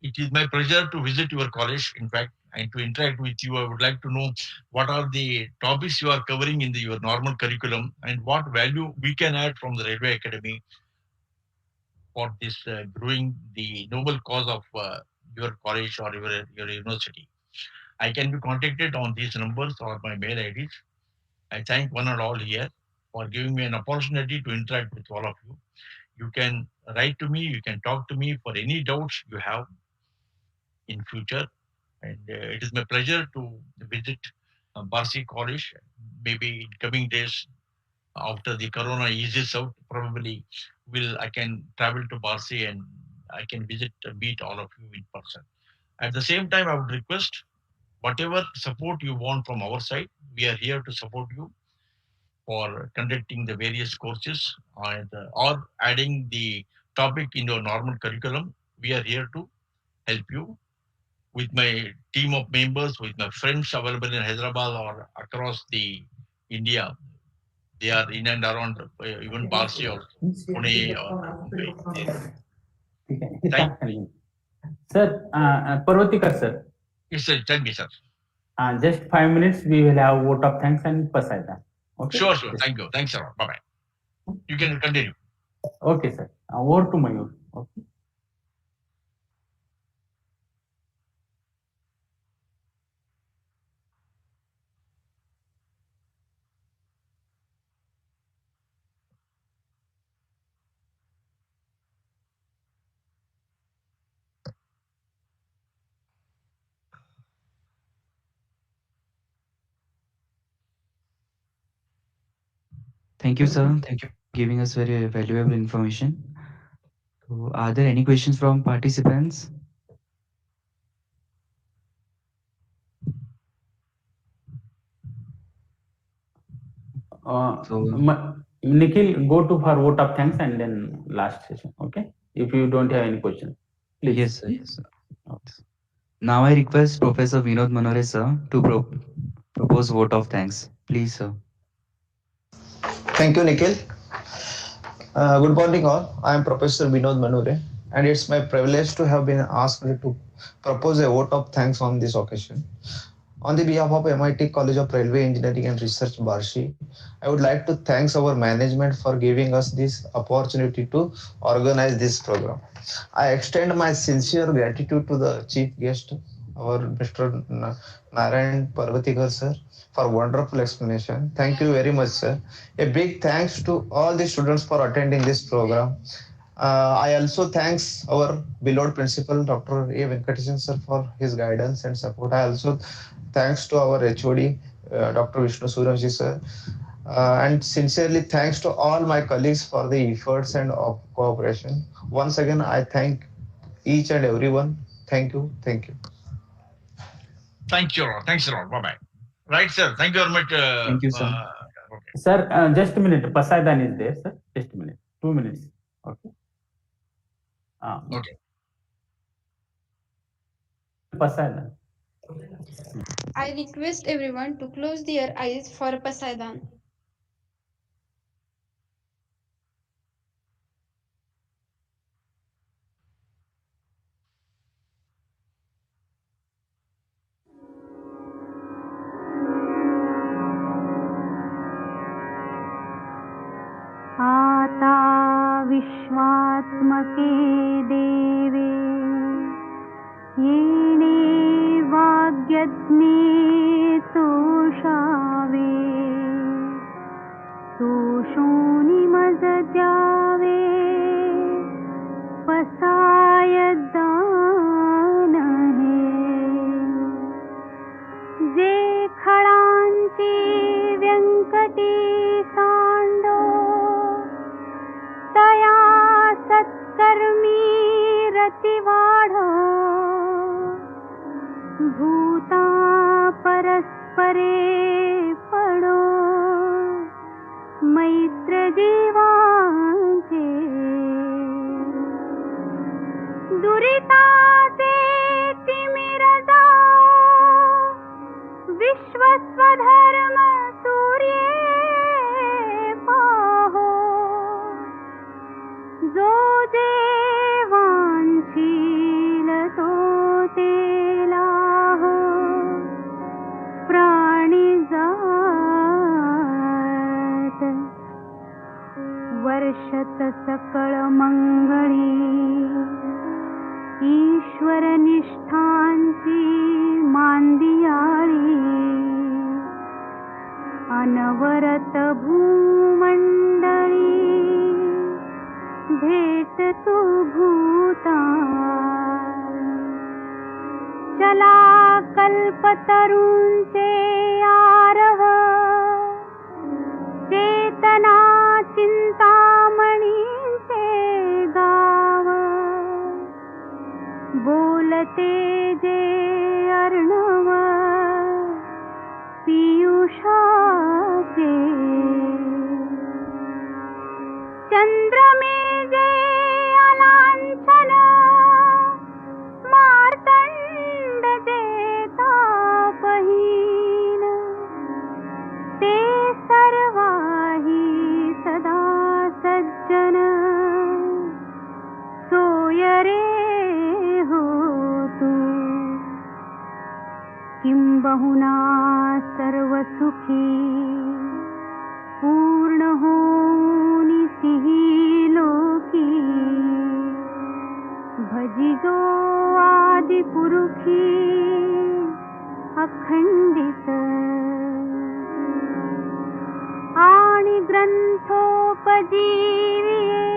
It is my pleasure to visit your college, in fact, and to interact with you. I would like to know what are the topics you are covering in your normal curriculum and what value we can add from the Railway Academy for this growing the noble cause of your college or your university. I can be contacted on these numbers or my mail IDs. I thank one and all here for giving me an opportunity to interact with all of you. You can write to me, you can talk to me for any doubts you have in future. And it is my pleasure to visit Barsi College. Maybe in coming days, after the corona eases out, probably will I can travel to Barsi and I can visit meet all of you in person. At the same time, I would request whatever support you want from our side, we are here to support you for conducting the various courses and or adding the topic in your normal curriculum. We are here to help you with my team of members, with my friends available in Hyderabad or across the India. They are in and around even Barsi or Pune or Mumbai. Thank Sir, Parvatikar sir, Yes, sir. Tell me, sir. just 5 minutes, we will have vote of thanks and Pasada. Okay? Sure, sure. Thank you. Thanks a lot. Bye bye. You can continue. Okay, sir. Over to Mayur. Okay. Thank you, sir. Thank you for giving us very valuable information. So, are there any questions from participants? So, Nikhil, go to for vote of thanks and then last session. Okay. If you don't have any question, please. yes, sir. Yes, sir. Now I request Professor Vinod Manore, sir, to propose vote of thanks. Please, sir. Thank you, Nikhil. Good morning, all. I am Professor Vinod Manure, and it's my privilege to have been asked to propose a vote of thanks on this occasion. On the behalf of MIT College of Railway Engineering and Research, Barshi, I would like to thank our management for giving us this opportunity to organize this program. I extend my sincere gratitude to the chief guest, our Mr. Narayan Parvatikar, sir, for wonderful explanation. Thank you very much, sir. A big thanks to all the students for attending this program. I also thanks our beloved principal, Dr. A. Venkatesan, sir, for his guidance and support. I also thanks to our HOD, Dr. Vishnu Suryavanshi, sir. And sincerely thanks to all my colleagues for the efforts and cooperation. Once again, I thank each and everyone. Thank you. Thank you. Thank you. Thanks a lot. Bye bye. Right, sir. Thank you very much. Thank you, sir. Okay. Sir, just a minute. Pasaidan is there, sir. Just a minute. 2 minutes. Okay. Okay. Pasaidan. I request everyone to close their eyes for Pasaidan. गुणात्मके देवे येणे वाग्यज्ञे तोषावे तोषोनी मज द्यावे पसाय दान हे जे खळांची व्यंकटी सांडो तया सत्कर्मी रतिवाढ भूता परस्परे पडो मैत्र जीवांचे दुरिताचे तिमिर जाओ विश्वस्वधर्म सूर्ये पाहो जो देवांशील तो तेलाहो प्राणी जात वर्षत सकळ मंगळी ईश्वर निष्ठांची मांदियाळी अनवरत भूमंडळी भेट तू भूता चला कल्पतरूंचे आरव चेतना चिंतामणींचे गाव बोलते जे अर्णव पियुषाचे चंद्रमे जे अलांछन मार्तंड जे तापहीन ते सर्वाही सदा सज्जन सोय रे हो तू किंबहुना सर्व सुखी पूर्ण होनी सिही लोकी भजिजो आदि पुरुषी अखंडित आणि ग्रंथोपजीविये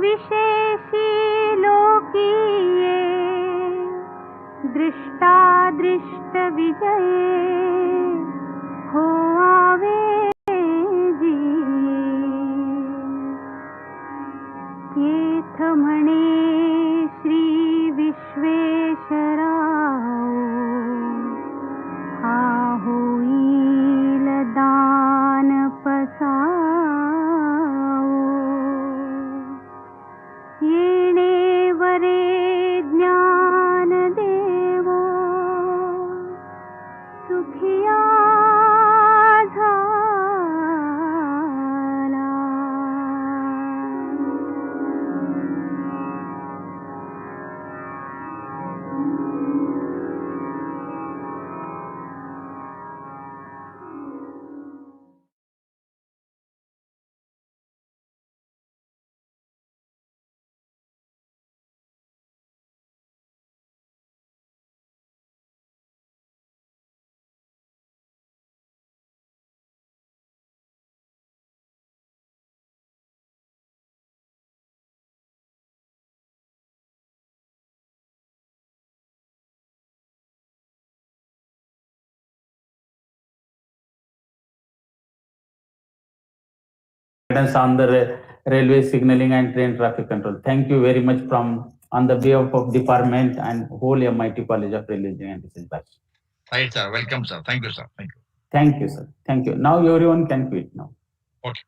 विशेषी लोकीये दृष्टादृष्ट विजये हो आवे जी येथ म्हणे श्री विश्वेश्वराव हा होईल दान पसावो येणे वरे ज्ञान देवो सुखिया झाला Guidance on the railway signaling and train traffic control. Thank you very much from on the behalf of department and whole MIT College of Railway Engineering and Research Batch. Right, sir. Welcome, sir. Thank you, sir. Thank you. Thank you, sir. Thank you. Now everyone can quit now. Okay.